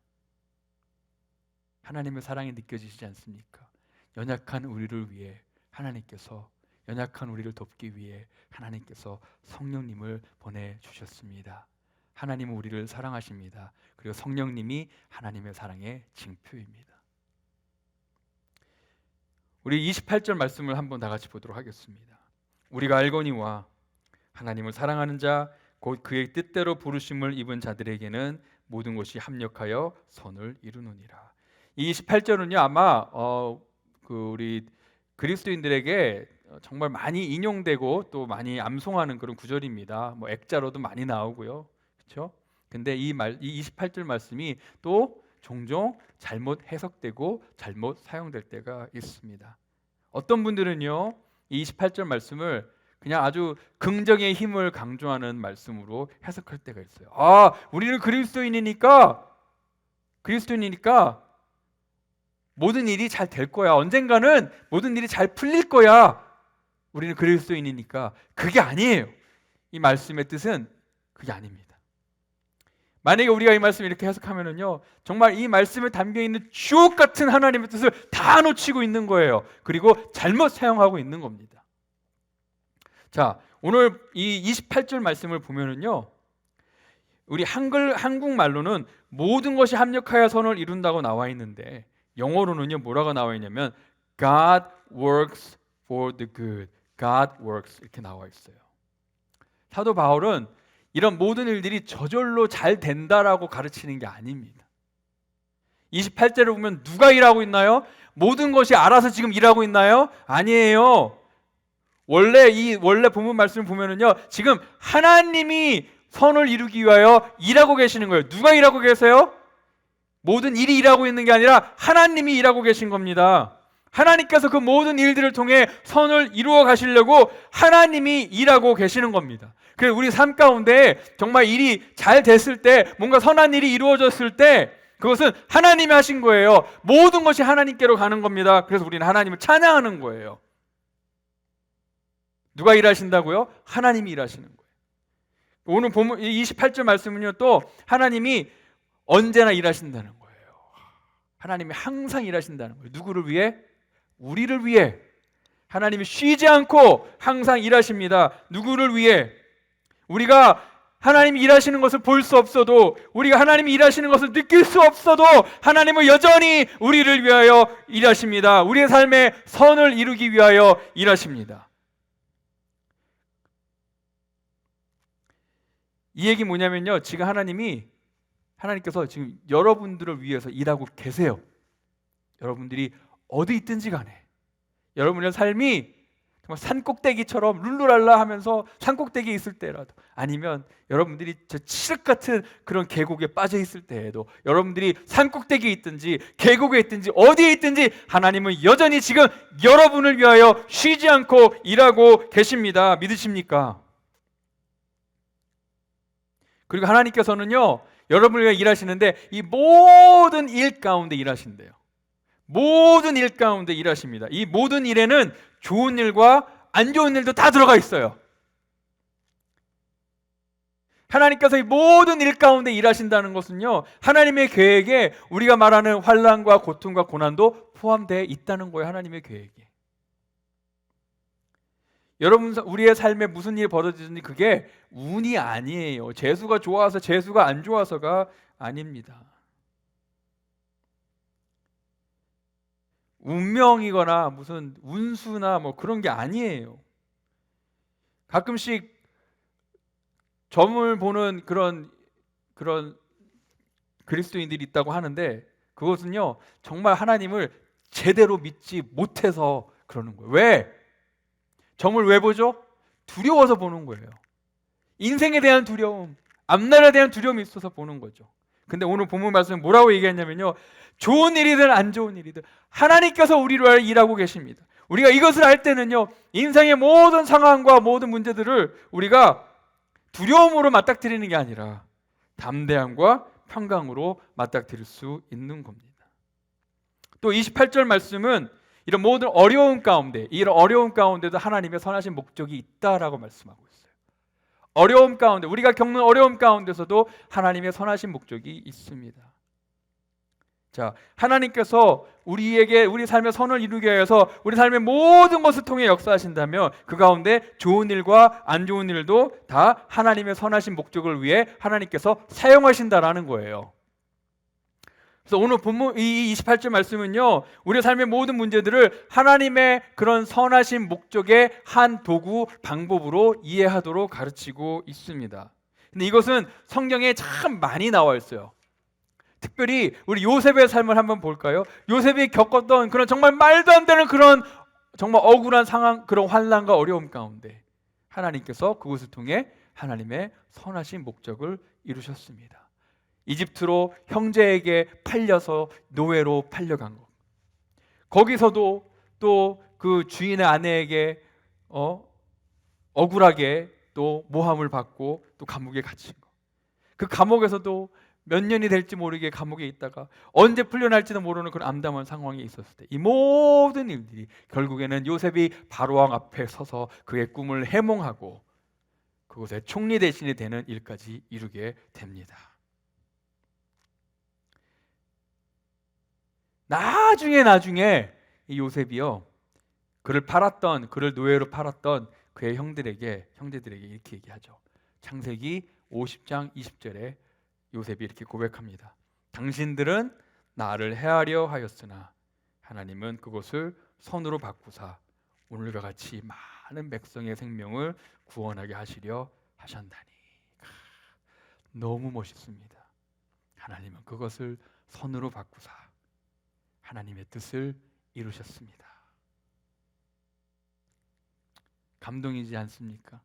하나님의 사랑이 느껴지시지 않습니까? 연약한 우리를 위해 하나님께서, 연약한 우리를 돕기 위해 하나님께서 성령님을 보내주셨습니다. 하나님은 우리를 사랑하십니다. 그리고 성령님이 하나님의 사랑의 징표입니다. 우리 28절 말씀을 한번 다 같이 보도록 하겠습니다. 우리가 알거니와 하나님을 사랑하는 자 곧 그의 뜻대로 부르심을 입은 자들에게는 모든 것이 합력하여 선을 이루느니라. 이 28절은요 아마 우리 그리스도인들에게 정말 많이 인용되고 또 많이 암송하는 그런 구절입니다. 뭐 액자로도 많이 나오고요, 그렇죠? 근데 이 28절 말씀이 또 종종 잘못 해석되고 잘못 사용될 때가 있습니다. 어떤 분들은요 이 28절 말씀을 그냥 아주 긍정의 힘을 강조하는 말씀으로 해석할 때가 있어요. 우리는 그리스도인이니까 모든 일이 잘 될 거야. 언젠가는 모든 일이 잘 풀릴 거야. 우리는 그리스도인이니까. 그게 아니에요. 이 말씀의 뜻은 그게 아닙니다. 만약에 우리가 이 말씀을 이렇게 해석하면은요, 정말 이 말씀에 담겨 있는 주옥 같은 하나님의 뜻을 다 놓치고 있는 거예요. 그리고 잘못 사용하고 있는 겁니다. 자, 오늘 이 28절 말씀을 보면은요, 우리 한국말로는 모든 것이 합력하여 선을 이룬다고 나와 있는데 영어로는요 뭐라고 나와 있냐면 God works for the good. God works 이렇게 나와 있어요. 사도 바울은 이런 모든 일들이 저절로 잘 된다라고 가르치는 게 아닙니다. 28절을 보면 누가 일하고 있나요? 모든 것이 알아서 지금 일하고 있나요? 아니에요. 원래 본문 말씀을 보면은요, 지금 하나님이 선을 이루기 위하여 일하고 계시는 거예요. 누가 일하고 계세요? 모든 일이 일하고 있는 게 아니라 하나님이 일하고 계신 겁니다. 하나님께서 그 모든 일들을 통해 선을 이루어 가시려고 하나님이 일하고 계시는 겁니다. 그래서 우리 삶 가운데 정말 일이 잘 됐을 때, 뭔가 선한 일이 이루어졌을 때 그것은 하나님이 하신 거예요. 모든 것이 하나님께로 가는 겁니다. 그래서 우리는 하나님을 찬양하는 거예요. 누가 일하신다고요? 하나님이 일하시는 거예요. 오늘 보면 28절 말씀은요, 또 하나님이 언제나 일하신다는 거예요. 하나님이 항상 일하신다는 거예요. 누구를 위해? 우리를 위해. 하나님이 쉬지 않고 항상 일하십니다. 누구를 위해? 우리가 하나님이 일하시는 것을 볼 수 없어도, 우리가 하나님이 일하시는 것을 느낄 수 없어도 하나님은 여전히 우리를 위하여 일하십니다. 우리의 삶에 선을 이루기 위하여 일하십니다. 이 얘기 뭐냐면요, 지금 하나님께서 지금 여러분들을 위해서 일하고 계세요. 여러분들이 어디 있든지 간에 여러분의 삶이 정말 산꼭대기처럼 룰루랄라 하면서 산꼭대기에 있을 때라도, 아니면 여러분들이 저 칠흑 같은 그런 계곡에 빠져 있을 때에도, 여러분들이 산꼭대기에 있든지 계곡에 있든지 어디에 있든지 하나님은 여전히 지금 여러분을 위하여 쉬지 않고 일하고 계십니다. 믿으십니까? 그리고 하나님께서는요, 여러분을 위해 일하시는데 이 모든 일 가운데 일하신대요. 모든 일 가운데 일하십니다. 이 모든 일에는 좋은 일과 안 좋은 일도 다 들어가 있어요. 하나님께서 이 모든 일 가운데 일하신다는 것은요, 하나님의 계획에 우리가 말하는 환난과 고통과 고난도 포함되어 있다는 거예요. 하나님의 계획에. 여러분, 우리의 삶에 무슨 일이 벌어지든지 그게 운이 아니에요. 재수가 좋아서 재수가 안 좋아서가 아닙니다. 운명이거나 무슨 운수나 뭐 그런 게 아니에요. 가끔씩 점을 보는 그런 그리스도인들이 있다고 하는데, 그것은요 정말 하나님을 제대로 믿지 못해서 그러는 거예요. 왜? 점을 왜 보죠? 두려워서 보는 거예요. 인생에 대한 두려움, 앞날에 대한 두려움이 있어서 보는 거죠. 근데 오늘 본문 말씀은 뭐라고 얘기했냐면요, 좋은 일이든 안 좋은 일이든 하나님께서 우리를 위하여 일하고 계십니다. 우리가 이것을 알 때는요, 인생의 모든 상황과 모든 문제들을 우리가 두려움으로 맞닥뜨리는 게 아니라 담대함과 평강으로 맞닥뜨릴 수 있는 겁니다. 또 28절 말씀은 이런 모든 어려움 가운데, 이런 어려움 가운데도 하나님의 선하신 목적이 있다라고 말씀하고 있어요. 어려움 가운데, 우리가 겪는 어려움 가운데서도 하나님의 선하신 목적이 있습니다. 자, 하나님께서 우리에게 우리 삶의 선을 이루기 위해서 우리 삶의 모든 것을 통해 역사하신다면 그 가운데 좋은 일과 안 좋은 일도 다 하나님의 선하신 목적을 위해 하나님께서 사용하신다라는 거예요. 그래서 오늘 본문 이 28절 말씀은요, 우리 삶의 모든 문제들을 하나님의 그런 선하신 목적의 한 도구, 방법으로 이해하도록 가르치고 있습니다. 근데 이것은 성경에 참 많이 나와 있어요. 특별히 우리 요셉의 삶을 한번 볼까요? 요셉이 겪었던 그런 정말 말도 안 되는 그런 정말 억울한 상황, 그런 환난과 어려움 가운데 하나님께서 그것을 통해 하나님의 선하신 목적을 이루셨습니다. 이집트로 형제에게 팔려서 노예로 팔려간 것, 거기서도 또 그 주인의 아내에게 억울하게 또 모함을 받고 또 감옥에 갇힌 것, 그 감옥에서도 몇 년이 될지 모르게 감옥에 있다가 언제 풀려날지도 모르는 그런 암담한 상황에 있었을 때 이 모든 일들이 결국에는 요셉이 바로왕 앞에 서서 그의 꿈을 해몽하고 그곳에 총리 대신이 되는 일까지 이루게 됩니다. 나중에 이 요셉이요, 그를 노예로 팔았던 그의 형제들에게 이렇게 얘기하죠. 창세기 50장 20절에 요셉이 이렇게 고백합니다. 당신들은 나를 해하려 하였으나 하나님은 그것을 선으로 바꾸사 오늘과 같이 많은 백성의 생명을 구원하게 하시려 하셨나니. 너무 멋있습니다. 하나님은 그것을 선으로 바꾸사 하나님의 뜻을 이루셨습니다. 감동이지 않습니까?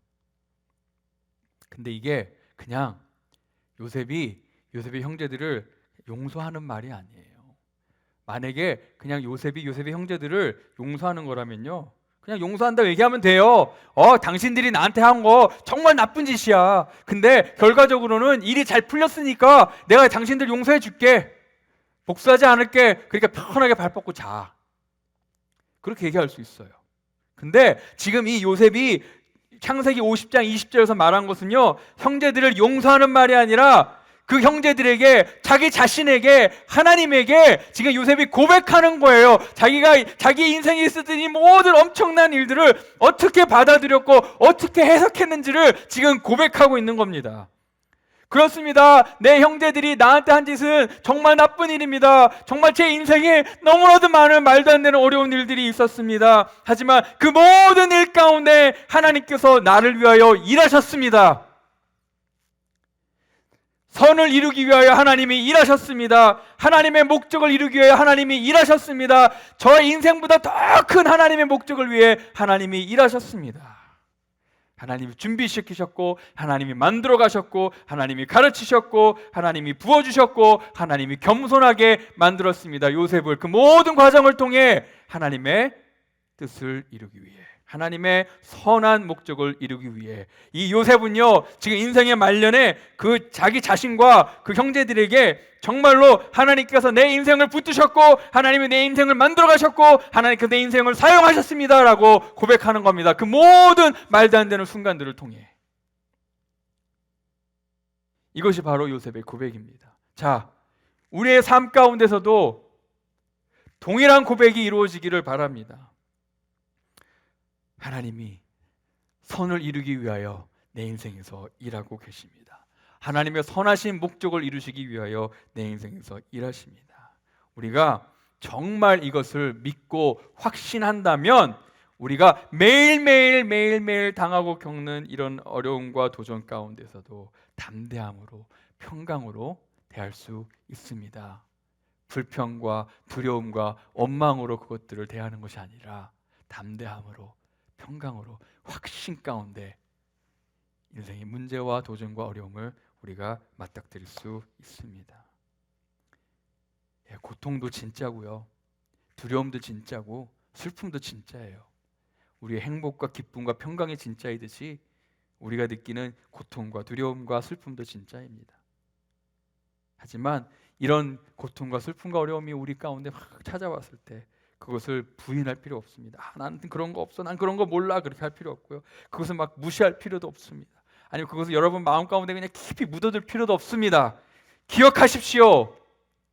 근데 이게 그냥 요셉이 형제들을 용서하는 말이 아니에요. 만약에 그냥 요셉의 형제들을 용서하는 거라면요, 그냥 용서한다고 얘기하면 돼요. 당신들이 나한테 한 거 정말 나쁜 짓이야. 근데 결과적으로는 일이 잘 풀렸으니까 내가 당신들 용서해 줄게. 복수하지 않을게. 그러니까 편하게 발 뻗고 자. 그렇게 얘기할 수 있어요. 근데 지금 이 요셉이 창세기 50장 20절에서 말한 것은요, 형제들을 용서하는 말이 아니라 그 형제들에게, 자기 자신에게, 하나님에게 지금 요셉이 고백하는 거예요. 자기 인생에 있었던 이 모든 엄청난 일들을 어떻게 받아들였고 어떻게 해석했는지를 지금 고백하고 있는 겁니다. 그렇습니다. 내 형제들이 나한테 한 짓은 정말 나쁜 일입니다. 정말 제 인생에 너무나도 많은 말도 안 되는 어려운 일들이 있었습니다. 하지만 그 모든 일 가운데 하나님께서 나를 위하여 일하셨습니다. 선을 이루기 위하여 하나님이 일하셨습니다. 하나님의 목적을 이루기 위하여 하나님이 일하셨습니다. 저의 인생보다 더 큰 하나님의 목적을 위해 하나님이 일하셨습니다. 하나님이 준비시키셨고, 하나님이 만들어 가셨고, 하나님이 가르치셨고, 하나님이 부어주셨고, 하나님이 겸손하게 만들었습니다. 요셉을 그 모든 과정을 통해 하나님의 뜻을 이루기 위해, 하나님의 선한 목적을 이루기 위해 이 요셉은요, 지금 인생의 말년에 그 자기 자신과 그 형제들에게 정말로 하나님께서 내 인생을 붙드셨고, 하나님이 내 인생을 만들어 가셨고, 하나님께서 내 인생을 사용하셨습니다 라고 고백하는 겁니다. 그 모든 말도 안 되는 순간들을 통해. 이것이 바로 요셉의 고백입니다. 자, 우리의 삶 가운데서도 동일한 고백이 이루어지기를 바랍니다. 하나님이 선을 이루기 위하여 내 인생에서 일하고 계십니다. 하나님의 선하신 목적을 이루시기 위하여 내 인생에서 일하십니다. 우리가 정말 이것을 믿고 확신한다면 우리가 매일매일 당하고 겪는 이런 어려움과 도전 가운데서도 담대함으로, 평강으로 대할 수 있습니다. 불평과 두려움과 원망으로 그것들을 대하는 것이 아니라 담대함으로, 평강으로, 확신 가운데 인생의 문제와 도전과 어려움을 우리가 맞닥뜨릴 수 있습니다. 고통도 진짜고요, 두려움도 진짜고, 슬픔도 진짜예요. 우리의 행복과 기쁨과 평강이 진짜이듯이 우리가 느끼는 고통과 두려움과 슬픔도 진짜입니다. 하지만 이런 고통과 슬픔과 어려움이 우리 가운데 확 찾아왔을 때 그것을 부인할 필요 없습니다. 나는 그런 거 없어, 난 그런 거 몰라, 그렇게 할 필요 없고요. 그것을 막 무시할 필요도 없습니다. 아니면 그것을 여러분 마음 가운데 그냥 깊이 묻어둘 필요도 없습니다. 기억하십시오.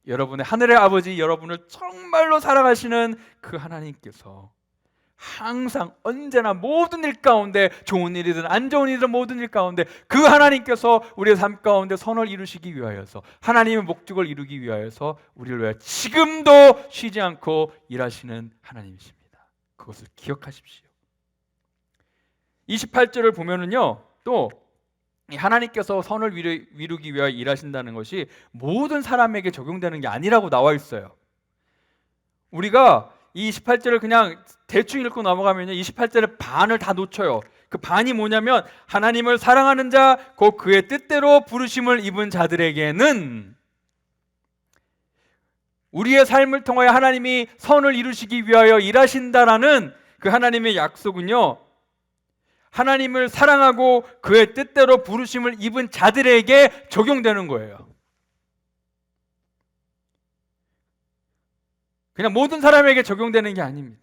여러분의 하늘의 아버지, 여러분을 정말로 사랑하시는 그 하나님께서 항상 언제나 모든 일 가운데, 좋은 일이든 안 좋은 일이든 모든 일 가운데 그 하나님께서 우리의 삶 가운데 선을 이루시기 위하여서, 하나님의 목적을 이루기 위하여서 우리를 위하여 지금도 쉬지 않고 일하시는 하나님이십니다. 그것을 기억하십시오. 28절을 보면은요, 또 하나님께서 선을 이루기 위하여 일하신다는 것이 모든 사람에게 적용되는 게 아니라고 나와 있어요. 우리가 이 28절을 그냥 대충 읽고 넘어가면요, 28절의 반을 다 놓쳐요. 그 반이 뭐냐면, 하나님을 사랑하는 자, 곧 그의 뜻대로 부르심을 입은 자들에게는, 우리의 삶을 통하여 하나님이 선을 이루시기 위하여 일하신다라는 그 하나님의 약속은요, 하나님을 사랑하고 그의 뜻대로 부르심을 입은 자들에게 적용되는 거예요. 그냥 모든 사람에게 적용되는 게 아닙니다.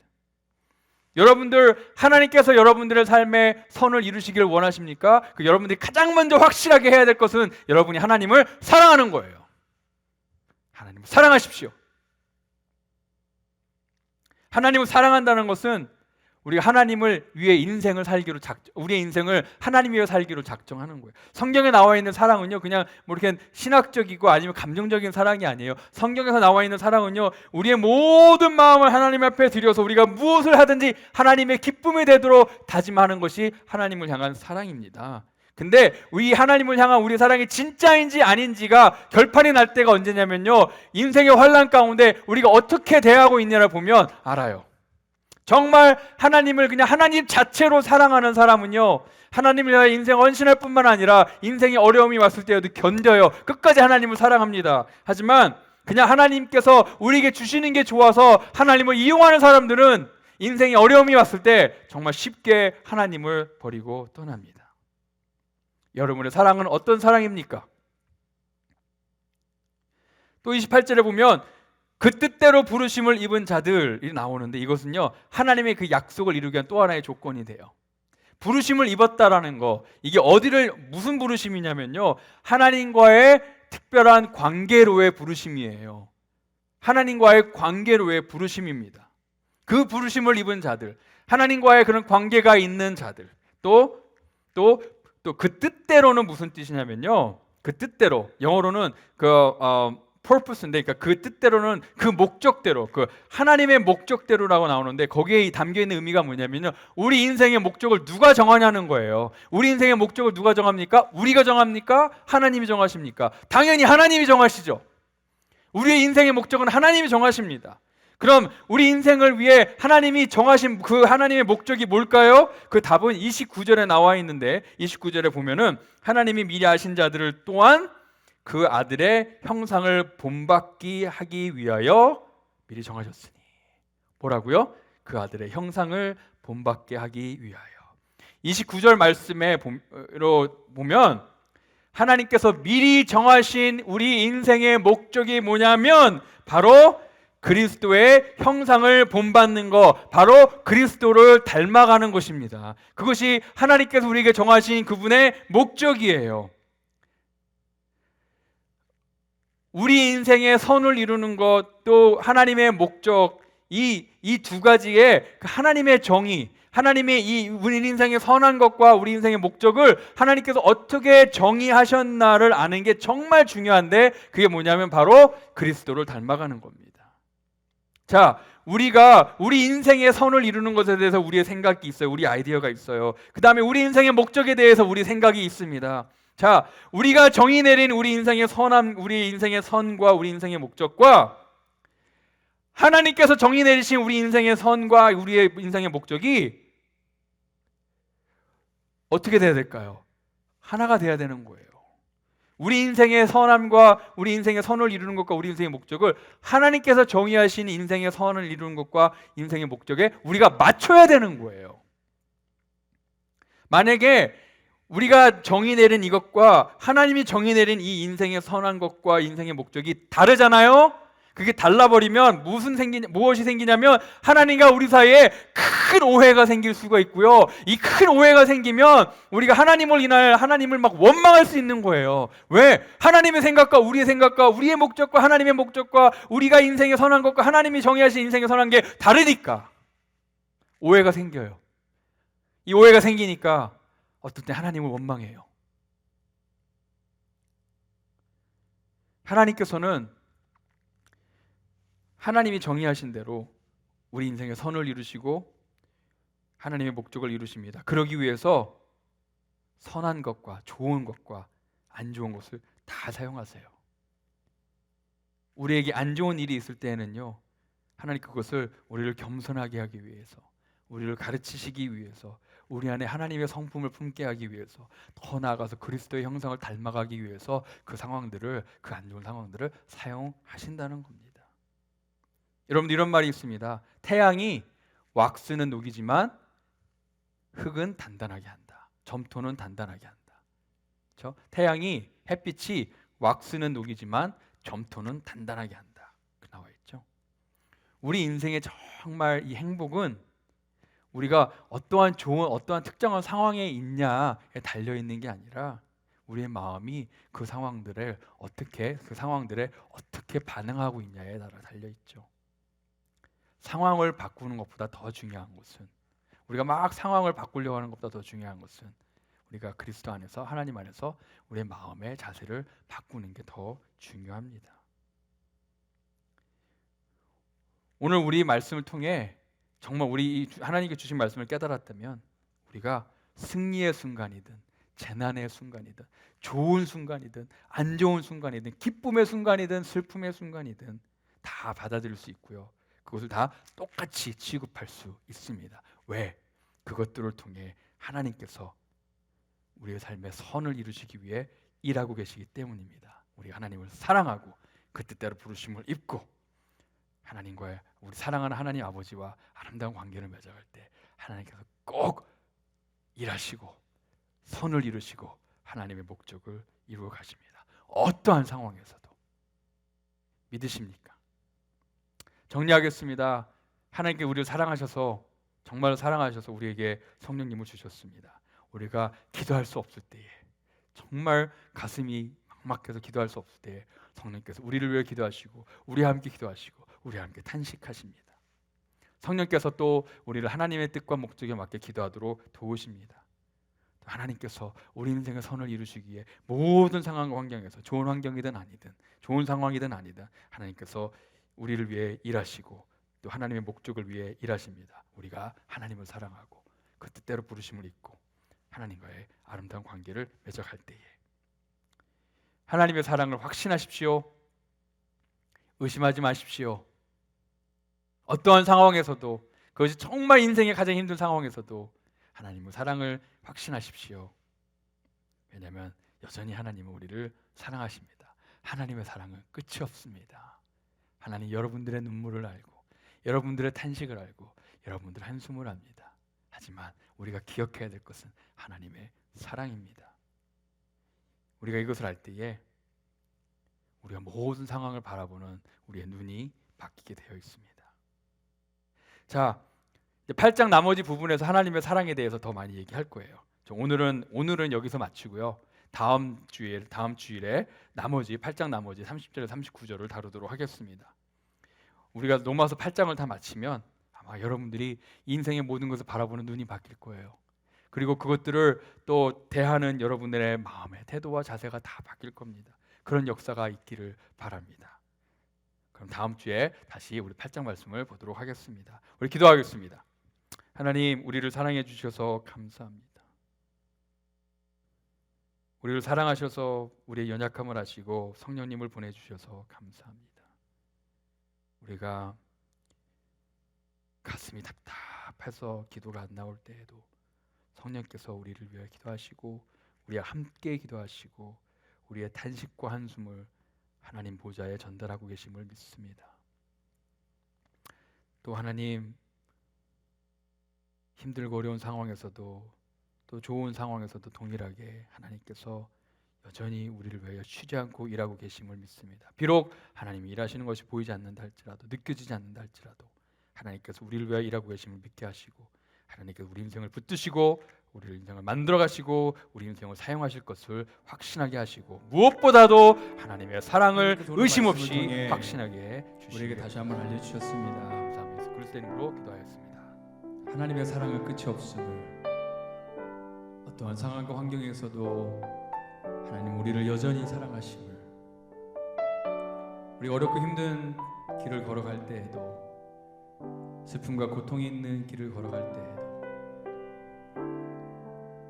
여러분들, 하나님께서 여러분들의 삶에 선을 이루시기를 원하십니까? 그 여러분들이 가장 먼저 확실하게 해야 될 것은 여러분이 하나님을 사랑하는 거예요. 하나님을 사랑하십시오. 하나님을 사랑한다는 것은 우리가 하나님을 위해 인생을 살기로 우리의 인생을 하나님 위해 살기로 작정하는 거예요. 성경에 나와 있는 사랑은요, 그냥 뭐 이렇게 신학적이고 아니면 감정적인 사랑이 아니에요. 성경에서 나와 있는 사랑은요, 우리의 모든 마음을 하나님 앞에 드려서 우리가 무엇을 하든지 하나님의 기쁨이 되도록 다짐하는 것이 하나님을 향한 사랑입니다. 근데 이 하나님을 향한 우리 사랑이 진짜인지 아닌지가 결판이 날 때가 언제냐면요, 인생의 환난 가운데 우리가 어떻게 대하고 있냐를 보면 알아요. 정말 하나님을 그냥 하나님 자체로 사랑하는 사람은요, 하나님을 위하여 인생 헌신할 뿐만 아니라 인생에 어려움이 왔을 때에도 견뎌요. 끝까지 하나님을 사랑합니다. 하지만 그냥 하나님께서 우리에게 주시는 게 좋아서 하나님을 이용하는 사람들은 인생에 어려움이 왔을 때 정말 쉽게 하나님을 버리고 떠납니다. 여러분의 사랑은 어떤 사랑입니까? 또 28절에 보면 그 뜻대로 부르심을 입은 자들이 나오는데, 이것은요, 하나님의 그 약속을 이루기 위한 또 하나의 조건이 돼요. 부르심을 입었다라는 거, 이게 무슨 부르심이냐면요, 하나님과의 특별한 관계로의 부르심이에요. 하나님과의 관계로의 부르심입니다. 그 부르심을 입은 자들, 하나님과의 그런 관계가 있는 자들, 또 그 뜻대로는 무슨 뜻이냐면요, 그 뜻대로, 영어로는 purpose인데, 그러니까 그 뜻대로는 그 목적대로, 그 하나님의 목적대로라고 나오는데, 거기에 담겨 있는 의미가 뭐냐면요, 우리 인생의 목적을 누가 정하냐는 거예요. 우리 인생의 목적을 누가 정합니까? 우리가 정합니까? 하나님이 정하십니까? 당연히 하나님이 정하시죠. 우리의 인생의 목적은 하나님이 정하십니다. 그럼 우리 인생을 위해 하나님이 정하신 그 하나님의 목적이 뭘까요? 그 답은 29절에 나와 있는데, 29절에 보면은 하나님이 미리 아신 자들을 또한 그 아들의 형상을 본받게 하기 위하여 미리 정하셨으니. 뭐라고요? 그 아들의 형상을 본받게 하기 위하여. 29절 말씀으로 보면 하나님께서 미리 정하신 우리 인생의 목적이 뭐냐면 바로 그리스도의 형상을 본받는 것, 바로 그리스도를 닮아가는 것입니다. 그것이 하나님께서 우리에게 정하신 그분의 목적이에요. 우리 인생의 선을 이루는 것, 또 하나님의 목적, 이 두 가지의 하나님의 정의, 하나님의 우리 인생의 선한 것과 우리 인생의 목적을 하나님께서 어떻게 정의하셨나를 아는 게 정말 중요한데, 그게 뭐냐면 바로 그리스도를 닮아가는 겁니다. 자, 우리가 우리 인생의 선을 이루는 것에 대해서 우리의 생각이 있어요. 우리 아이디어가 있어요. 그 다음에 우리 인생의 목적에 대해서 우리 생각이 있습니다. 자, 우리가 정의 내린 우리 인생의 선함, 우리 인생의 선과 우리 인생의 목적과 하나님께서 정의 내리신 우리 인생의 선과 우리의 인생의 목적이 어떻게 돼야 될까요? 하나가 돼야 되는 거예요. 우리 인생의 선함과 우리 인생의 선을 이루는 것과 우리 인생의 목적을 하나님께서 정의하신 인생의 선을 이루는 것과 인생의 목적에 우리가 맞춰야 되는 거예요. 만약에 우리가 정의 내린 이것과 하나님이 정의 내린 이 인생의 선한 것과 인생의 목적이 다르잖아요. 그게 달라버리면 무엇이 생기냐면 하나님과 우리 사이에 큰 오해가 생길 수가 있고요. 이 큰 오해가 생기면 우리가 하나님을 막 원망할 수 있는 거예요. 왜? 하나님의 생각과 우리의 생각과 우리의 목적과 하나님의 목적과 우리가 인생에 선한 것과 하나님이 정의하신 인생에 선한 게 다르니까 오해가 생겨요. 이 오해가 생기니까 어떨 때 하나님을 원망해요. 하나님께서는 하나님이 정의하신 대로 우리 인생에 선을 이루시고 하나님의 목적을 이루십니다. 그러기 위해서 선한 것과 좋은 것과 안 좋은 것을 다 사용하세요. 우리에게 안 좋은 일이 있을 때에는요, 하나님 그것을 우리를 겸손하게 하기 위해서, 우리를 가르치시기 위해서, 우리 안에 하나님의 성품을 품게 하기 위해서, 더 나아가서 그리스도의 형상을 닮아가기 위해서 그 안 좋은 상황들을 사용하신다는 겁니다. 여러분들 이런 말이 있습니다. 태양이 왁스는 녹이지만 흙은 단단하게 한다. 점토는 단단하게 한다. 그렇죠? 햇빛이 왁스는 녹이지만 점토는 단단하게 한다. 그 나와 있죠. 우리 인생의 정말 이 행복은 우리가 어떠한 특정한 상황에 있냐에 달려 있는 게 아니라 우리의 마음이 그 상황들에 어떻게 반응하고 있냐에 따라 달려 있죠. 상황을 바꾸는 것보다 더 중요한 것은, 우리가 막 상황을 바꾸려고 하는 것보다 더 중요한 것은 우리가 그리스도 안에서, 하나님 안에서 우리의 마음의 자세를 바꾸는 게 더 중요합니다. 오늘 우리 말씀을 통해 정말 우리 하나님께 주신 말씀을 깨달았다면 우리가 승리의 순간이든 재난의 순간이든 좋은 순간이든 안 좋은 순간이든 기쁨의 순간이든 슬픔의 순간이든 다 받아들일 수 있고요. 그것을 다 똑같이 취급할 수 있습니다. 왜? 그것들을 통해 하나님께서 우리의 삶에 선을 이루시기 위해 일하고 계시기 때문입니다. 우리 하나님을 사랑하고 그 뜻대로 부르심을 입고 하나님과의 우리 사랑하는 하나님 아버지와 아름다운 관계를 맺어갈 때 하나님께서 꼭 일하시고 선을 이루시고 하나님의 목적을 이루어 가십니다. 어떠한 상황에서도. 믿으십니까? 정리하겠습니다. 하나님께 우리를 사랑하셔서, 정말 사랑하셔서 우리에게 성령님을 주셨습니다. 우리가 기도할 수 없을 때에, 정말 가슴이 막막해서 기도할 수 없을 때에 성령께서 우리를 위해 기도하시고 우리와 함께 기도하시고 우리와 함께 탄식하십니다. 성령께서 또 우리를 하나님의 뜻과 목적에 맞게 기도하도록 도우십니다. 하나님께서 우리 인생의 선을 이루시기에 모든 상황과 환경에서, 좋은 환경이든 아니든 좋은 상황이든 아니든 하나님께서 우리를 위해 일하시고 또 하나님의 목적을 위해 일하십니다. 우리가 하나님을 사랑하고 그 뜻대로 부르심을 입고 하나님과의 아름다운 관계를 맺어갈 때에 하나님의 사랑을 확신하십시오. 의심하지 마십시오. 어떠한 상황에서도, 그것이 정말 인생의 가장 힘든 상황에서도 하나님의 사랑을 확신하십시오. 왜냐하면 여전히 하나님은 우리를 사랑하십니다. 하나님의 사랑은 끝이 없습니다. 하나님 여러분들의 눈물을 알고 여러분들의 탄식을 알고 여러분들의 한숨을 압니다. 하지만 우리가 기억해야 될 것은 하나님의 사랑입니다. 우리가 이것을 알 때에 우리가 모든 상황을 바라보는 우리의 눈이 바뀌게 되어 있습니다. 자, 이제 8장 나머지 부분에서 하나님의 사랑에 대해서 더 많이 얘기할 거예요. 오늘은 여기서 마치고요. 다음 주일에 나머지 8장 나머지 30절에서 39절을 다루도록 하겠습니다. 우리가 로마서 8장을 다 마치면 아마 여러분들이 인생의 모든 것을 바라보는 눈이 바뀔 거예요. 그리고 그것들을 또 대하는 여러분들의 마음의 태도와 자세가 다 바뀔 겁니다. 그런 역사가 있기를 바랍니다. 그럼 다음 주에 다시 우리 8장 말씀을 보도록 하겠습니다. 우리 기도하겠습니다. 하나님, 우리를 사랑해 주셔서 감사합니다. 우리를 사랑하셔서 우리의 연약함을 아시고 성령님을 보내주셔서 감사합니다. 우리가 가슴이 답답해서 기도가 안 나올 때에도 성령께서 우리를 위해 기도하시고 우리와 함께 기도하시고 우리의 탄식과 한숨을 하나님 보좌에 전달하고 계심을 믿습니다. 또 하나님, 힘들고 어려운 상황에서도 또 좋은 상황에서도 동일하게 하나님께서 여전히 우리를 위하여 쉬지 않고 일하고 계심을 믿습니다. 비록 하나님이 일하시는 것이 보이지 않는다 할지라도, 느껴지지 않는다 할지라도 하나님께서 우리를 위하여 일하고 계심을 믿게 하시고, 하나님께서 우리 인생을 붙드시고 우리 인생을 만들어 가시고 우리 인생을 사용하실 것을 확신하게 하시고, 무엇보다도 하나님의 사랑을 의심 없이 확신하게 우리에게 주시기를 다시 한번 알려주셨습니다. 감사합니다. 그리스도 이름으로 기도하였습니다. 하나님의 사랑은 끝이 없음을, 어떠한 상황과 환경에서도 하나님 우리를 여전히 사랑하심을, 우리 어렵고 힘든 길을 걸어갈 때에도, 슬픔과 고통이 있는 길을 걸어갈 때에도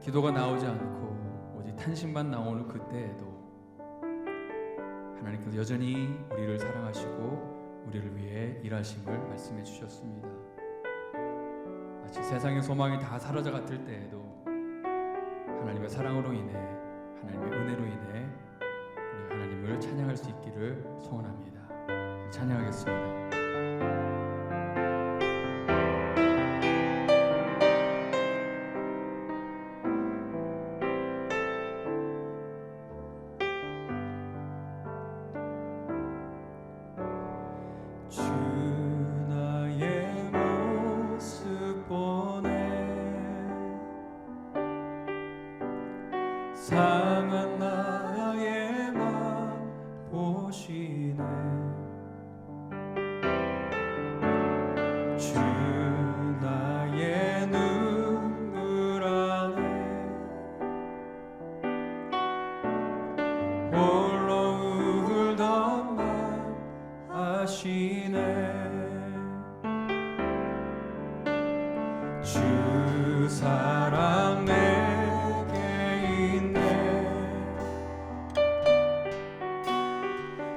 기도가 나오지 않고 오직 탄식만 나오는 그때에도 하나님께서 여전히 우리를 사랑하시고 우리를 위해 일하심을 말씀해 주셨습니다. 마치 세상의 소망이 다 사라져 같을 때에도 하나님의 사랑으로 인해, 하나님의 은혜로 인해 우리 하나님을 찬양할 수 있기를 소원합니다. 찬양하겠습니다. 주 나의 모습 보네, 상한 나의 맘 보시네. 주 나의 눈물 안에 홀로 울던 맘 아시네. 주 사랑 내게 있네.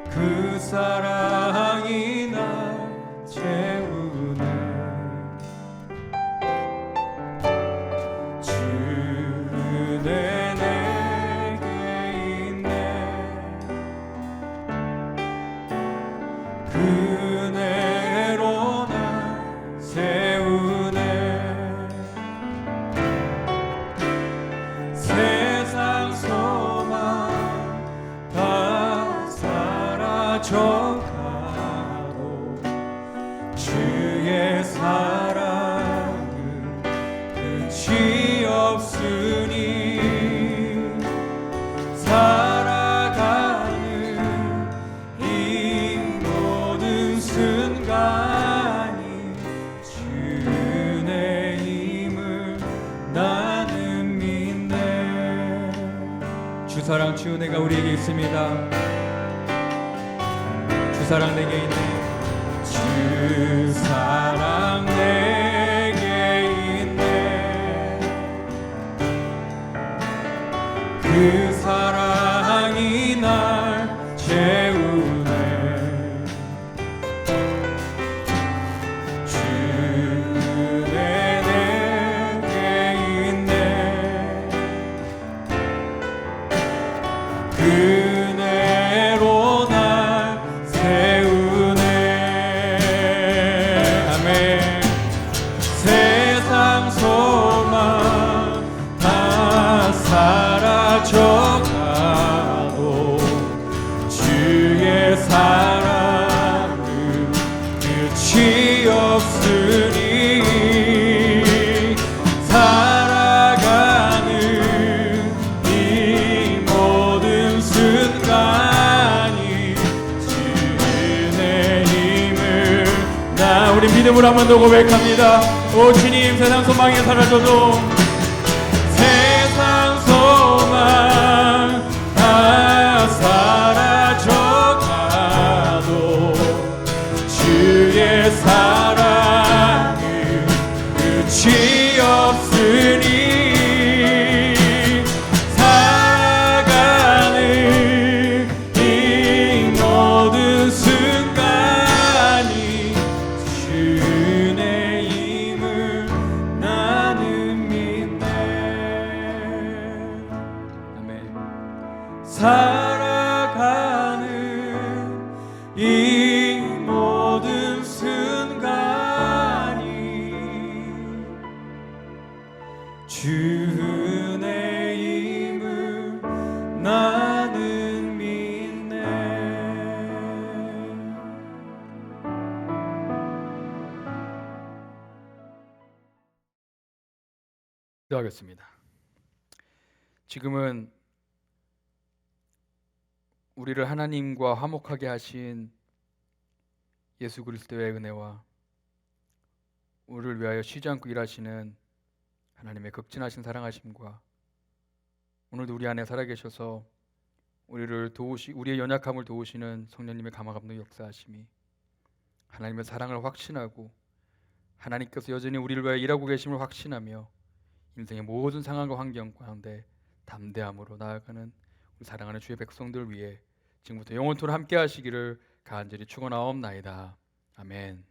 그 사랑이 날 채우네. 주 은혜 내게 있네. 그 은혜로 날 세우네. 세상 소망 다 사라져가도 주의 사랑은 끝이 없으니, 살아가는 이 모든 순간이 주의 힘을 나는 믿네. 주 사랑, 주 은혜가 우리에게 있습니다. 주 사랑 내게 있네. 주 사랑 내게 있네. 그 사랑이 날 채우네. 주 은혜 내게 있네. 그 은혜로 날 세우네. 아멘. 세상 소망 다 사라져가도 주의 사랑은 끝이 없으니, 살아가는 이 모든 순간이 주의 힘을 우리 믿음으로 한 번 더 고백합니다. 오 주님, 세상 소망이 사라져도, 세상 소망 다 사라져가도 주의 사랑은 끝이 없으니, 살아가는 이 모든 순간이 주의 힘을 나는 믿네. 아멘. 살아가는 이 모든 순간이 주의 힘을 나 기도하겠습니다. 지금은 우리를 하나님과 화목하게 하신 예수 그리스도의 은혜와 우리를 위하여 쉬지 않고 일하시는 하나님의 극진하신 사랑하심과 오늘도 우리 안에 살아계셔서 우리의 연약함을 도우시는 성령님의 감화감동 역사하심이 하나님의 사랑을 확신하고 하나님께서 여전히 우리를 위하여 일하고 계심을 확신하며 인생의 모든 상황과 환경 가운데 담대함으로 나아가는 우리 사랑하는 주의 백성들 위해 지금부터 영원토록 함께 하시기를 간절히 축원하옵나이다. 아멘.